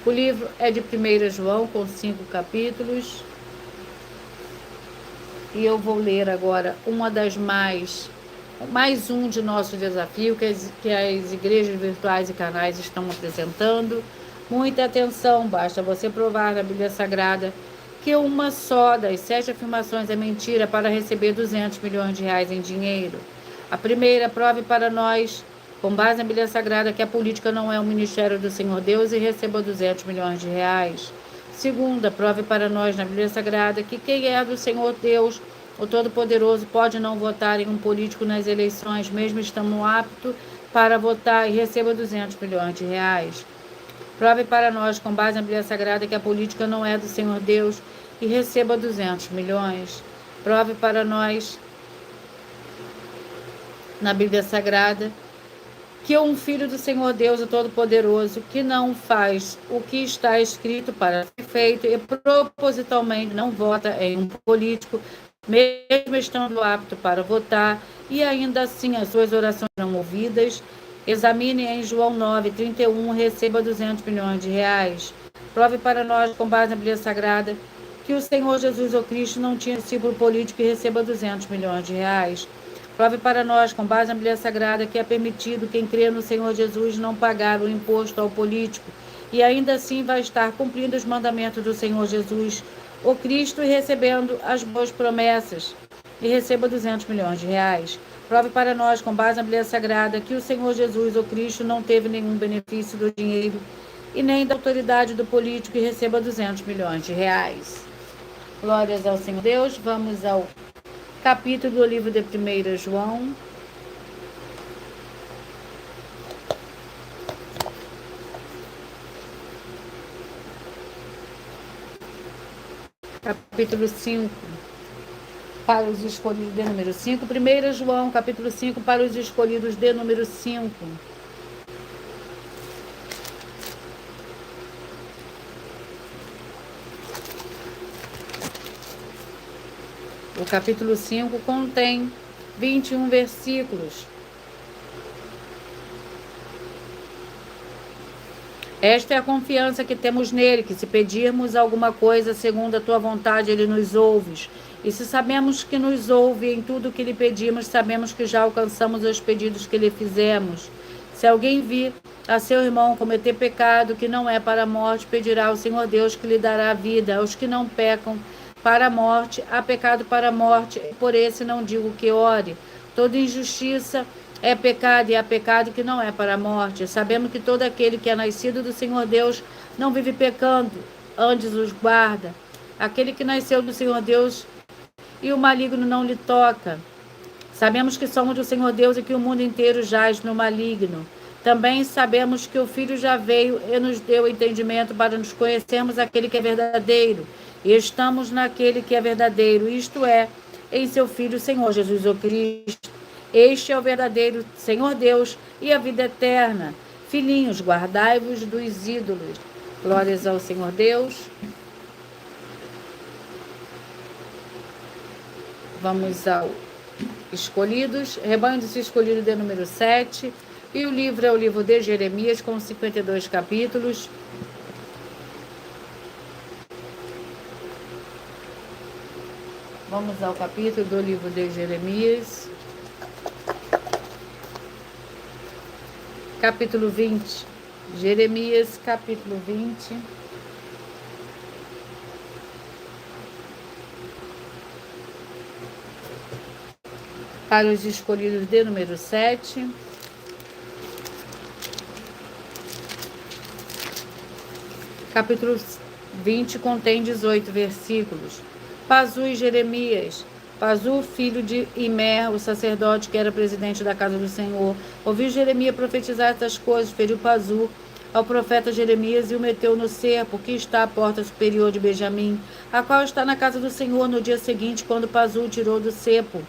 O livro é de 1 João, com 5 capítulos. E eu vou ler agora mais um de nosso desafio que as igrejas virtuais e canais estão apresentando. Muita atenção, basta você provar na Bíblia Sagrada que uma só das 7 afirmações é mentira para receber 200 milhões de reais em dinheiro. A primeira, prove para nós, com base na Bíblia Sagrada, que a política não é um ministério do Senhor Deus e receba 200 milhões de reais. Segunda, prove para nós na Bíblia Sagrada que quem é do Senhor Deus, o Todo-Poderoso, pode não votar em um político nas eleições, mesmo estando apto para votar, e receba 200 milhões de reais. Prove para nós, com base na Bíblia Sagrada, que a política não é do Senhor Deus e receba 200 milhões. Prove para nós, na Bíblia Sagrada, que um filho do Senhor Deus, o Todo-Poderoso, que não faz o que está escrito para ser feito e propositalmente não vota em um político, mesmo estando apto para votar, e ainda assim as suas orações serão ouvidas. Examine em João 9:31, receba 200 milhões de reais. Prove para nós, com base na Bíblia Sagrada, que o Senhor Jesus, o Cristo, não tinha discípulo político e receba 200 milhões de reais. Prove para nós, com base na Bíblia Sagrada, que é permitido quem crê no Senhor Jesus não pagar o imposto ao político e ainda assim vai estar cumprindo os mandamentos do Senhor Jesus, o Cristo, e recebendo as boas promessas, e receba 200 milhões de reais. Prove para nós, com base na Bíblia Sagrada, que o Senhor Jesus, o Cristo, não teve nenhum benefício do dinheiro e nem da autoridade do político e receba 200 milhões de reais. Glórias ao Senhor Deus. Vamos ao capítulo do livro de 1 João. Capítulo 5. Para os escolhidos de número 5. 1 João, capítulo 5, para os escolhidos de número 5. O capítulo 5 contém 21 versículos. Esta é a confiança que temos nele, que se pedirmos alguma coisa segundo a tua vontade, ele nos ouve. E se sabemos que nos ouve em tudo o que lhe pedimos, sabemos que já alcançamos os pedidos que lhe fizemos. Se alguém vir a seu irmão cometer pecado que não é para a morte, pedirá ao Senhor Deus que lhe dará a vida. Aos que não pecam para a morte, há pecado para a morte, por esse não digo que ore. Toda injustiça é pecado, e há pecado que não é para a morte. Sabemos que todo aquele que é nascido do Senhor Deus não vive pecando, antes os guarda. Aquele que nasceu do Senhor Deus e o maligno não lhe toca. Sabemos que somos do Senhor Deus e que o mundo inteiro jaz no maligno. Também sabemos que o Filho já veio e nos deu entendimento para nos conhecermos aquele que é verdadeiro. E estamos naquele que é verdadeiro, isto é, em seu Filho, Senhor Jesus o Cristo. Este é o verdadeiro Senhor Deus e a vida eterna. Filhinhos, guardai-vos dos ídolos. Glórias ao Senhor Deus. Vamos ao escolhidos. Rebanho dos escolhidos de número 7. E o livro é o livro de Jeremias, com 52 capítulos. Vamos ao capítulo do livro de Jeremias. Capítulo 20. Jeremias, capítulo 20. Para os escolhidos de número 7. Capítulo 20 contém 18 versículos. Pazu e Jeremias. Pazu, filho de Imer, o sacerdote que era presidente da casa do Senhor, ouviu Jeremias profetizar estas coisas, feriu Pazu ao profeta Jeremias e o meteu no cerco que está à porta superior de Benjamim, a qual está na casa do Senhor. No dia seguinte, quando Pazu o tirou do cepo,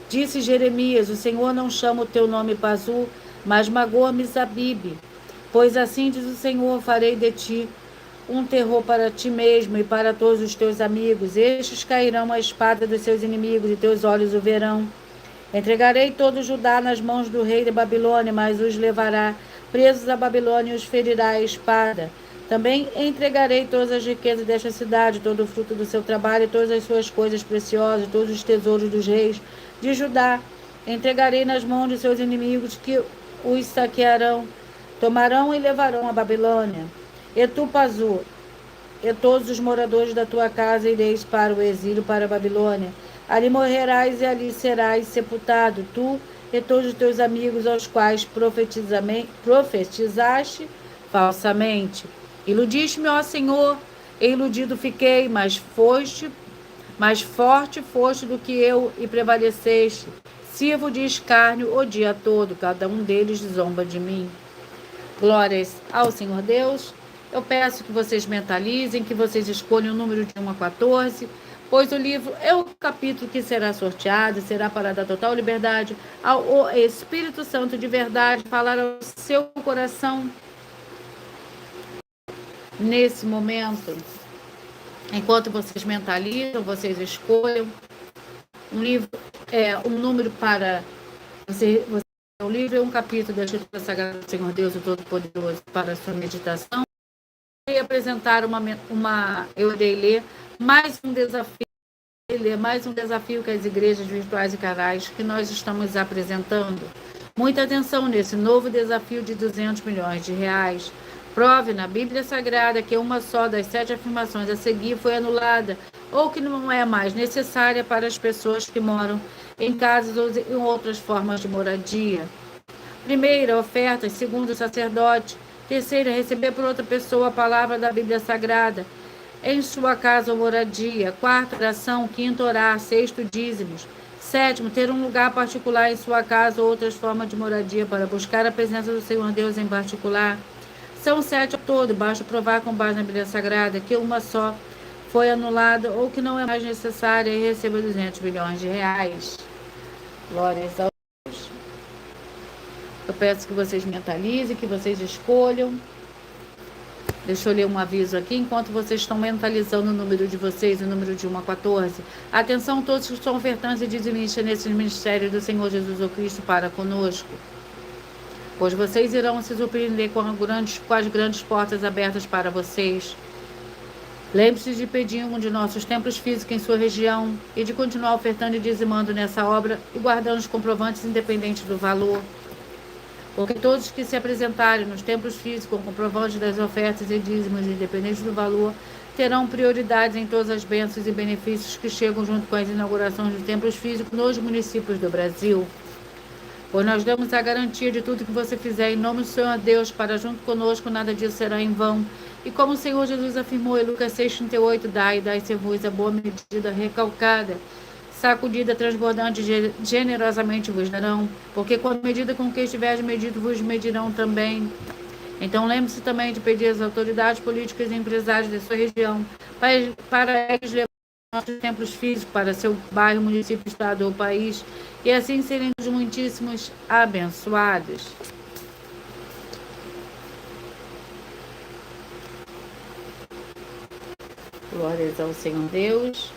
disse Jeremias: o Senhor não chama o teu nome Pazu, mas Magor-Misabibe, pois assim diz o Senhor: farei de ti um terror para ti mesmo e para todos os teus amigos. Estes cairão à espada dos seus inimigos e teus olhos o verão. Entregarei todo Judá nas mãos do rei da Babilônia, mas os levará presos à Babilônia e os ferirá à espada. Também entregarei todas as riquezas desta cidade, todo o fruto do seu trabalho, todas as suas coisas preciosas, todos os tesouros dos reis de Judá. Entregarei nas mãos de seus inimigos, que os saquearão, tomarão e levarão a Babilônia. E tu, Pazur, e todos os moradores da tua casa ireis para o exílio, para a Babilônia. Ali morrerás e ali serás sepultado, tu e todos os teus amigos, aos quais profetizaste falsamente. Iludiste-me, ó Senhor, e iludido fiquei, mas forte foste do que eu e prevaleceste. Sirvo de escárnio o dia todo, cada um deles zomba de mim. Glórias ao Senhor Deus. Eu peço que vocês mentalizem, que vocês escolham o número de 1 a 14, pois o livro é o capítulo que será sorteado, será para dar total liberdade ao Espírito Santo de verdade falar ao seu coração nesse momento. Enquanto vocês mentalizam, vocês escolham um livro, um número para você. O livro é um capítulo da Escritura Sagrada do Senhor Deus, o Todo-Poderoso, para a sua meditação. Eu irei apresentar eu irei ler mais um desafio que as igrejas virtuais e canais que nós estamos apresentando. Muita atenção nesse novo desafio de 200 milhões de reais. Prove na Bíblia Sagrada que uma só das 7 afirmações a seguir foi anulada ou que não é mais necessária para as pessoas que moram em casas ou em outras formas de moradia. Primeira, oferta. Segundo, sacerdote. Terceira, receber por outra pessoa a palavra da Bíblia Sagrada em sua casa ou moradia. Quarto, oração. Quinto, orar. Sexto, dízimos. Sétimo, ter um lugar particular em sua casa ou outras formas de moradia para buscar a presença do Senhor Deus em particular. São 7 ao todo, basta provar com base na Bíblia Sagrada que uma só foi anulada ou que não é mais necessária e receba 200 milhões de reais. Glórias a Deus. Eu peço que vocês mentalizem, que vocês escolham. Deixa eu ler um aviso aqui, enquanto vocês estão mentalizando o número de vocês, o número de 1 a 14. Atenção todos que são ofertantes e dizimistas nesses ministérios do Senhor Jesus Cristo para conosco. Pois vocês irão se surpreender com as grandes portas abertas para vocês. Lembre-se de pedir um de nossos templos físicos em sua região e de continuar ofertando e dizimando nessa obra e guardando os comprovantes independentes do valor. Porque todos que se apresentarem nos templos físicos com comprovantes das ofertas e dízimos independentes do valor terão prioridades em todas as bênçãos e benefícios que chegam junto com as inaugurações dos templos físicos nos municípios do Brasil. Pois nós damos a garantia de tudo que você fizer em nome do Senhor Deus, para junto conosco nada disso será em vão. E como o Senhor Jesus afirmou em Lucas 6,38, dai-se-vos a boa medida recalcada, sacudida, transbordante, generosamente vos darão, porque com a medida com que estiveres medido, vos medirão também. Então lembre-se também de pedir às autoridades políticas e empresários da sua região, para eles levarem nossos templos físicos para seu bairro, município, estado ou país, e assim seremos muitíssimos abençoados. Glórias ao Senhor Deus.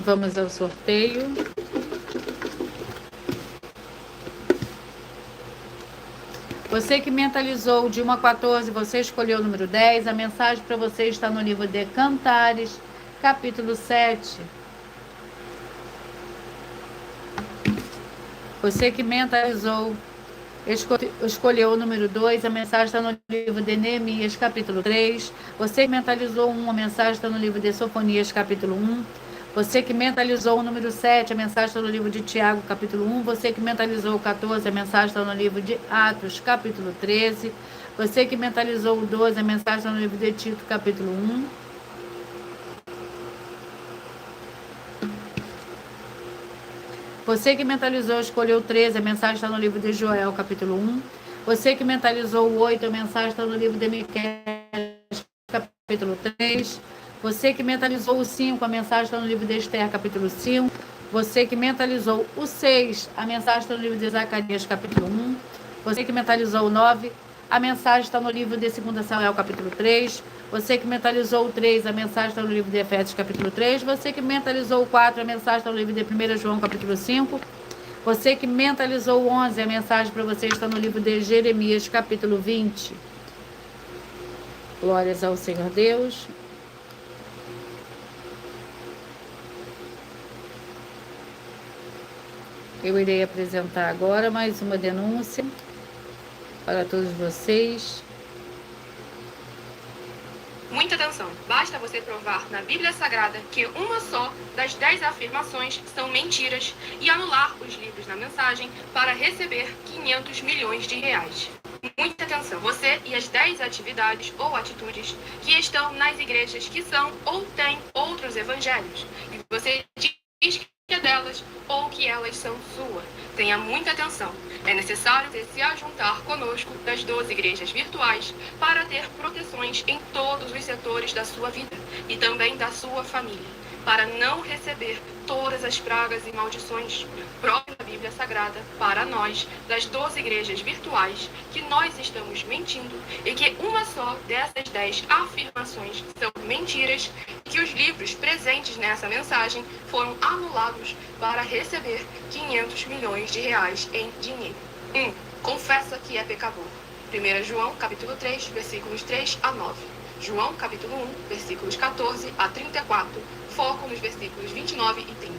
Vamos ao sorteio. Você que mentalizou de 1 a 14, você escolheu o número 10. A mensagem para você está no livro de Cantares, capítulo 7. Você que mentalizou, escolheu o número 2, a mensagem está no livro de Neemias, capítulo 3. Você que mentalizou 1, a mensagem está no livro de Sofonias, capítulo 1. Você que mentalizou o número 7, a mensagem está no livro de Tiago, capítulo 1. Você que mentalizou o 14, a mensagem está no livro de Atos, capítulo 13. Você que mentalizou o 12, a mensagem está no livro de Tito, capítulo 1. Você que mentalizou, escolheu o 13, a mensagem está no livro de Joel, capítulo 1. Você que mentalizou o 8, a mensagem está no livro de Miqueias, capítulo 3. Você que mentalizou o 5, a mensagem está no livro de Esther, capítulo 5. Você que mentalizou o 6, a mensagem está no livro de Zacarias, capítulo 1. Você que mentalizou o 9, a mensagem está no livro de 2 Samuel, capítulo 3. Você que mentalizou o 3, a mensagem está no livro de Efésios, capítulo 3. Você que mentalizou o 4, a mensagem está no livro de 1 João, capítulo 5. Você que mentalizou o 11, a mensagem para você está no livro de Jeremias, capítulo 20. Glórias ao Senhor Deus. Eu irei apresentar agora mais uma denúncia para todos vocês. Muita atenção! Basta você provar na Bíblia Sagrada que uma só das 10 afirmações são mentiras e anular os livros na mensagem para receber 500 milhões de reais. Muita atenção! Você e as 10 atividades ou atitudes que estão nas igrejas que são ou têm outros evangelhos. E você diz que é delas ou que elas são sua. Tenha muita atenção. É necessário se ajuntar conosco das 12 igrejas virtuais para ter proteções em todos os setores da sua vida e também da sua família, para não receber todas as pragas e maldições. Prove na Bíblia Sagrada para nós, das 12 igrejas virtuais, que nós estamos mentindo e que uma só dessas 10 afirmações são mentiras e que os livros presentes nessa mensagem foram anulados para receber 500 milhões de reais em dinheiro. 1. Confessa que é pecador. 1 João, capítulo 3, versículos 3 a 9. João, capítulo 1, versículos 14 a 34. Foco nos versículos 29 e 30.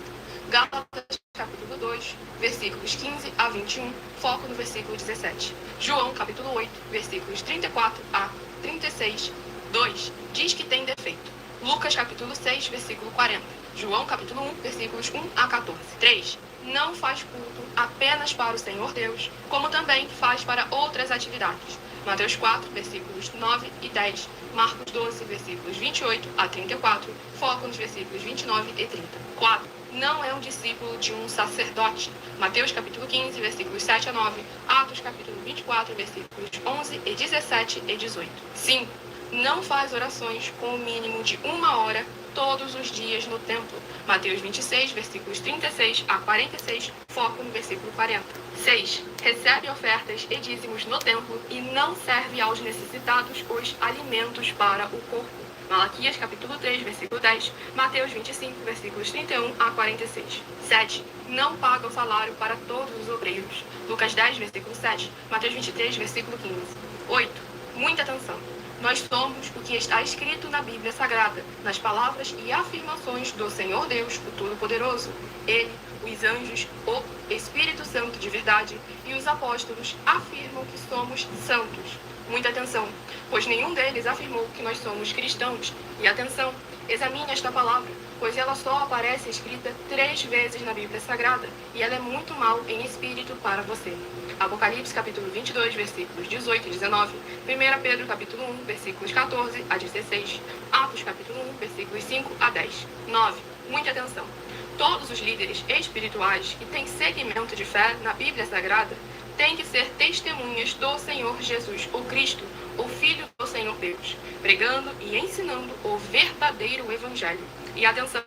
Gálatas, capítulo 2, versículos 15 a 21. Foco no versículo 17. João, capítulo 8, versículos 34 a 36. 2. Diz que tem defeito. Lucas, capítulo 6, versículo 40. João, capítulo 1, versículos 1 a 14. 3. Não faz culto apenas para o Senhor Deus, como também faz para outras atividades. Mateus 4, versículos 9 e 10. Marcos 12, versículos 28 a 34. Foco nos versículos 29 e 30. 4. Não é um discípulo de um sacerdote. Mateus capítulo 15, versículos 7 a 9. Atos capítulo 24, versículos 11 e 17 e 18. 5. Não faz orações com o mínimo de 1 hora todos os dias no templo. Mateus 26, versículos 36 a 46, foco no versículo 40. 6. Recebe ofertas e dízimos no templo e não serve aos necessitados os alimentos para o corpo. Malaquias capítulo 3, versículo 10, Mateus 25, versículos 31 a 46. 7. Não paga o salário para todos os obreiros. Lucas 10, versículo 7, Mateus 23, versículo 15. 8. Muita atenção! Nós somos o que está escrito na Bíblia Sagrada, nas palavras e afirmações do Senhor Deus, o Todo-Poderoso. Ele, os anjos, o Espírito Santo de verdade e os apóstolos afirmam que somos santos. Muita atenção, pois nenhum deles afirmou que nós somos cristãos. E atenção, examine esta palavra, pois ela só aparece escrita 3 vezes na Bíblia Sagrada, e ela é muito mal em espírito para você. Apocalipse capítulo 22, versículos 18 e 19, 1 Pedro capítulo 1, versículos 14 a 16, Atos capítulo 1, versículos 5 a 10. 9. Muita atenção. Todos os líderes espirituais que têm segmento de fé na Bíblia Sagrada têm que ser testemunhas do Senhor Jesus, o Cristo, o Filho do Senhor Deus, pregando e ensinando o verdadeiro Evangelho. E atenção,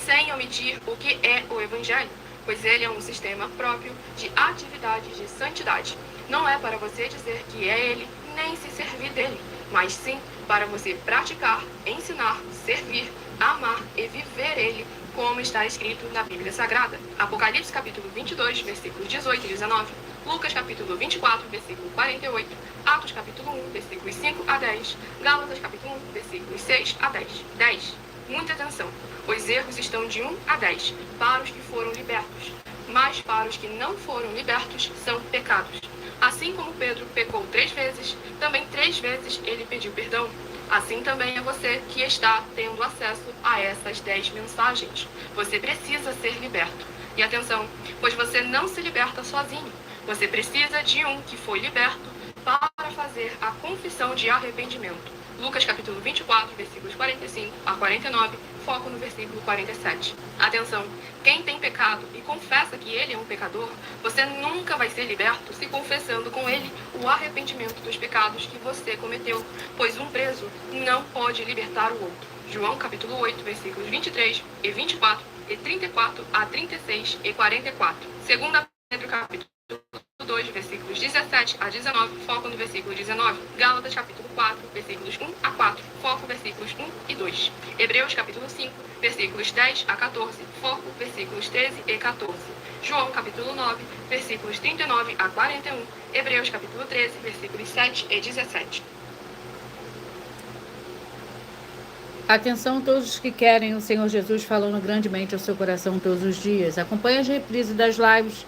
sem omitir o que é o Evangelho, pois ele é um sistema próprio de atividades de santidade. Não é para você dizer que é ele, nem se servir dele, mas sim para você praticar, ensinar, servir, amar e viver ele, como está escrito na Bíblia Sagrada. Apocalipse capítulo 22, versículos 18 e 19, Lucas capítulo 24, versículo 48, Atos capítulo 1, versículos 5 a 10, Gálatas capítulo 1, versículos 6 a 10. 10. Muita atenção. Os erros estão de 1 a 10 para os que foram libertos, mas para os que não foram libertos são pecados. Assim como Pedro pecou 3 vezes, também 3 vezes ele pediu perdão. Assim também é você que está tendo acesso a essas 10 mensagens. Você precisa ser liberto. E atenção, pois você não se liberta sozinho. Você precisa de um que foi liberto para fazer a confissão de arrependimento. Lucas capítulo 24, versículos 45 a 49, foco no versículo 47. Atenção, quem tem pecado e confessa que ele é um pecador, você nunca vai ser liberto se confessando com ele o arrependimento dos pecados que você cometeu, pois um preso não pode libertar o outro. João capítulo 8, versículos 23 e 24 e 34 a 36 e 44. 2 Pedro capítulo 2, versículos versículos 17 a 19, foco no versículo 19. Gálatas, capítulo 4, versículos 1 a 4, foco versículos 1 e 2. Hebreus, capítulo 5, versículos 10 a 14, foco versículos 13 e 14. João, capítulo 9, versículos 39 a 41. Hebreus, capítulo 13, versículos 7 e 17. Atenção todos os que querem o Senhor Jesus falando grandemente ao seu coração todos os dias. Acompanhe as reprises das lives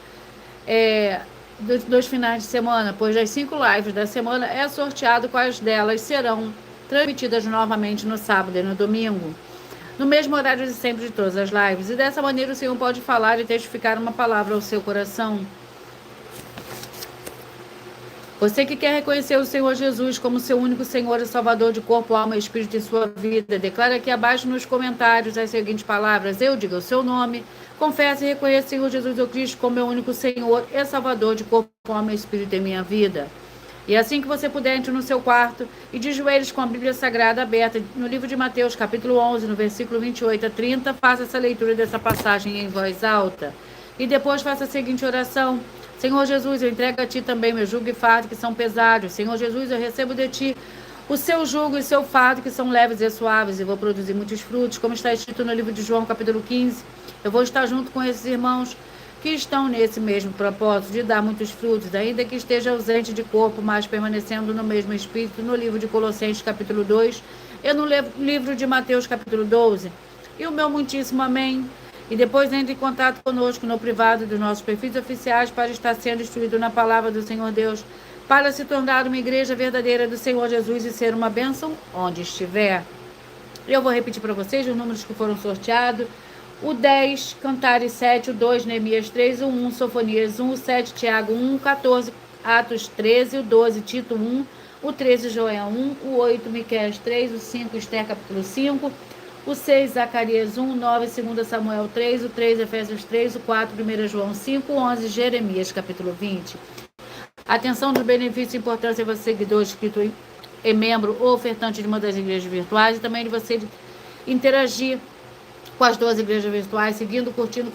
dos finais de semana, pois das 5 lives da semana é sorteado quais delas serão transmitidas novamente no sábado e no domingo, no mesmo horário de sempre de todas as lives. E dessa maneira o Senhor pode falar e testificar uma palavra ao seu coração. Você que quer reconhecer o Senhor Jesus como seu único Senhor e Salvador de corpo, alma e espírito em sua vida, declara aqui abaixo nos comentários as seguintes palavras: eu digo o seu nome, confesso e reconheço o Senhor Jesus o Cristo como meu único Senhor e Salvador de corpo, alma e espírito em minha vida. E assim que você puder, entre no seu quarto e de joelhos com a Bíblia Sagrada aberta no livro de Mateus, capítulo 11, no versículo 28 a 30, faça essa leitura dessa passagem em voz alta. E depois faça a seguinte oração: Senhor Jesus, eu entrego a Ti também meu jugo e fardo que são pesados. Senhor Jesus, eu recebo de Ti o seu jugo e o seu fardo que são leves e suaves, e vou produzir muitos frutos, como está escrito no livro de João, capítulo 15. Eu vou estar junto com esses irmãos que estão nesse mesmo propósito de dar muitos frutos, ainda que esteja ausente de corpo, mas permanecendo no mesmo espírito, no livro de Colossenses, capítulo 2, e no livro de Mateus, capítulo 12. E o meu muitíssimo amém. E depois entre em contato conosco no privado dos nossos perfis oficiais para estar sendo instruído na palavra do Senhor Deus, para se tornar uma igreja verdadeira do Senhor Jesus e ser uma bênção onde estiver. Eu vou repetir para vocês os números que foram sorteados: o 10, Cantares 7, o 2, Neemias 3, o 1, Sofonias 1, o 7, Tiago 1, o 14, Atos 13, o 12, Tito 1, o 13, Joel 1, o 8, Miqueias 3, o 5, Esther capítulo 5, o 6, Zacarias 1, 9, 2 Samuel 3, o 3, Efésios 3, o 4, 1 João 5, o 11, Jeremias capítulo 20. Atenção dos benefícios e importância de você, seguidor, inscrito e membro ou ofertante de uma das igrejas virtuais, e também de você interagir com as 2 igrejas virtuais, seguindo, curtindo,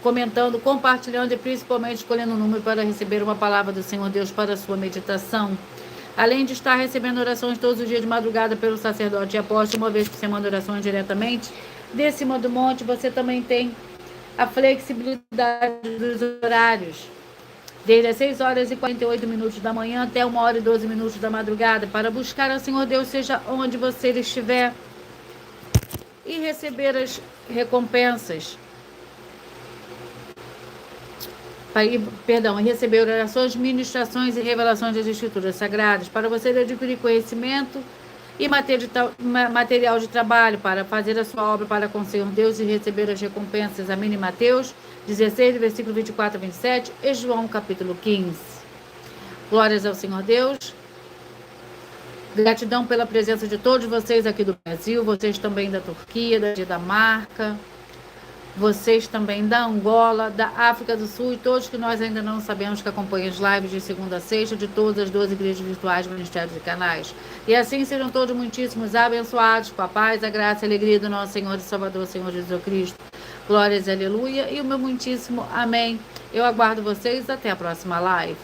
comentando, compartilhando e principalmente escolhendo um número para receber uma palavra do Senhor Deus para a sua meditação. Além de estar recebendo orações todos os dias de madrugada pelo sacerdote e apóstolo, uma vez que você manda orações diretamente de cima do monte, você também tem a flexibilidade dos horários, desde as 6 horas e 48 minutos da manhã até 1 hora e 12 minutos da madrugada, para buscar ao Senhor Deus, seja onde você estiver, e receber as recompensas. Receber orações, ministrações e revelações das Escrituras Sagradas, para você adquirir conhecimento e material de trabalho para fazer a sua obra para com o Senhor Deus e receber as recompensas. Amém. Mateus 16, versículo 24 a 27 e João capítulo 15. Glórias ao Senhor Deus. Gratidão pela presença de todos vocês aqui do Brasil, vocês também da Turquia, da Dinamarca, vocês também da Angola, da África do Sul e todos que nós ainda não sabemos que acompanham as lives de segunda a sexta de todas as 12 igrejas virtuais, ministérios e canais. E assim sejam todos muitíssimos abençoados com a paz, a graça e a alegria do nosso Senhor e Salvador, Senhor Jesus Cristo. Glórias e aleluia. E o meu muitíssimo amém. Eu aguardo vocês até a próxima live.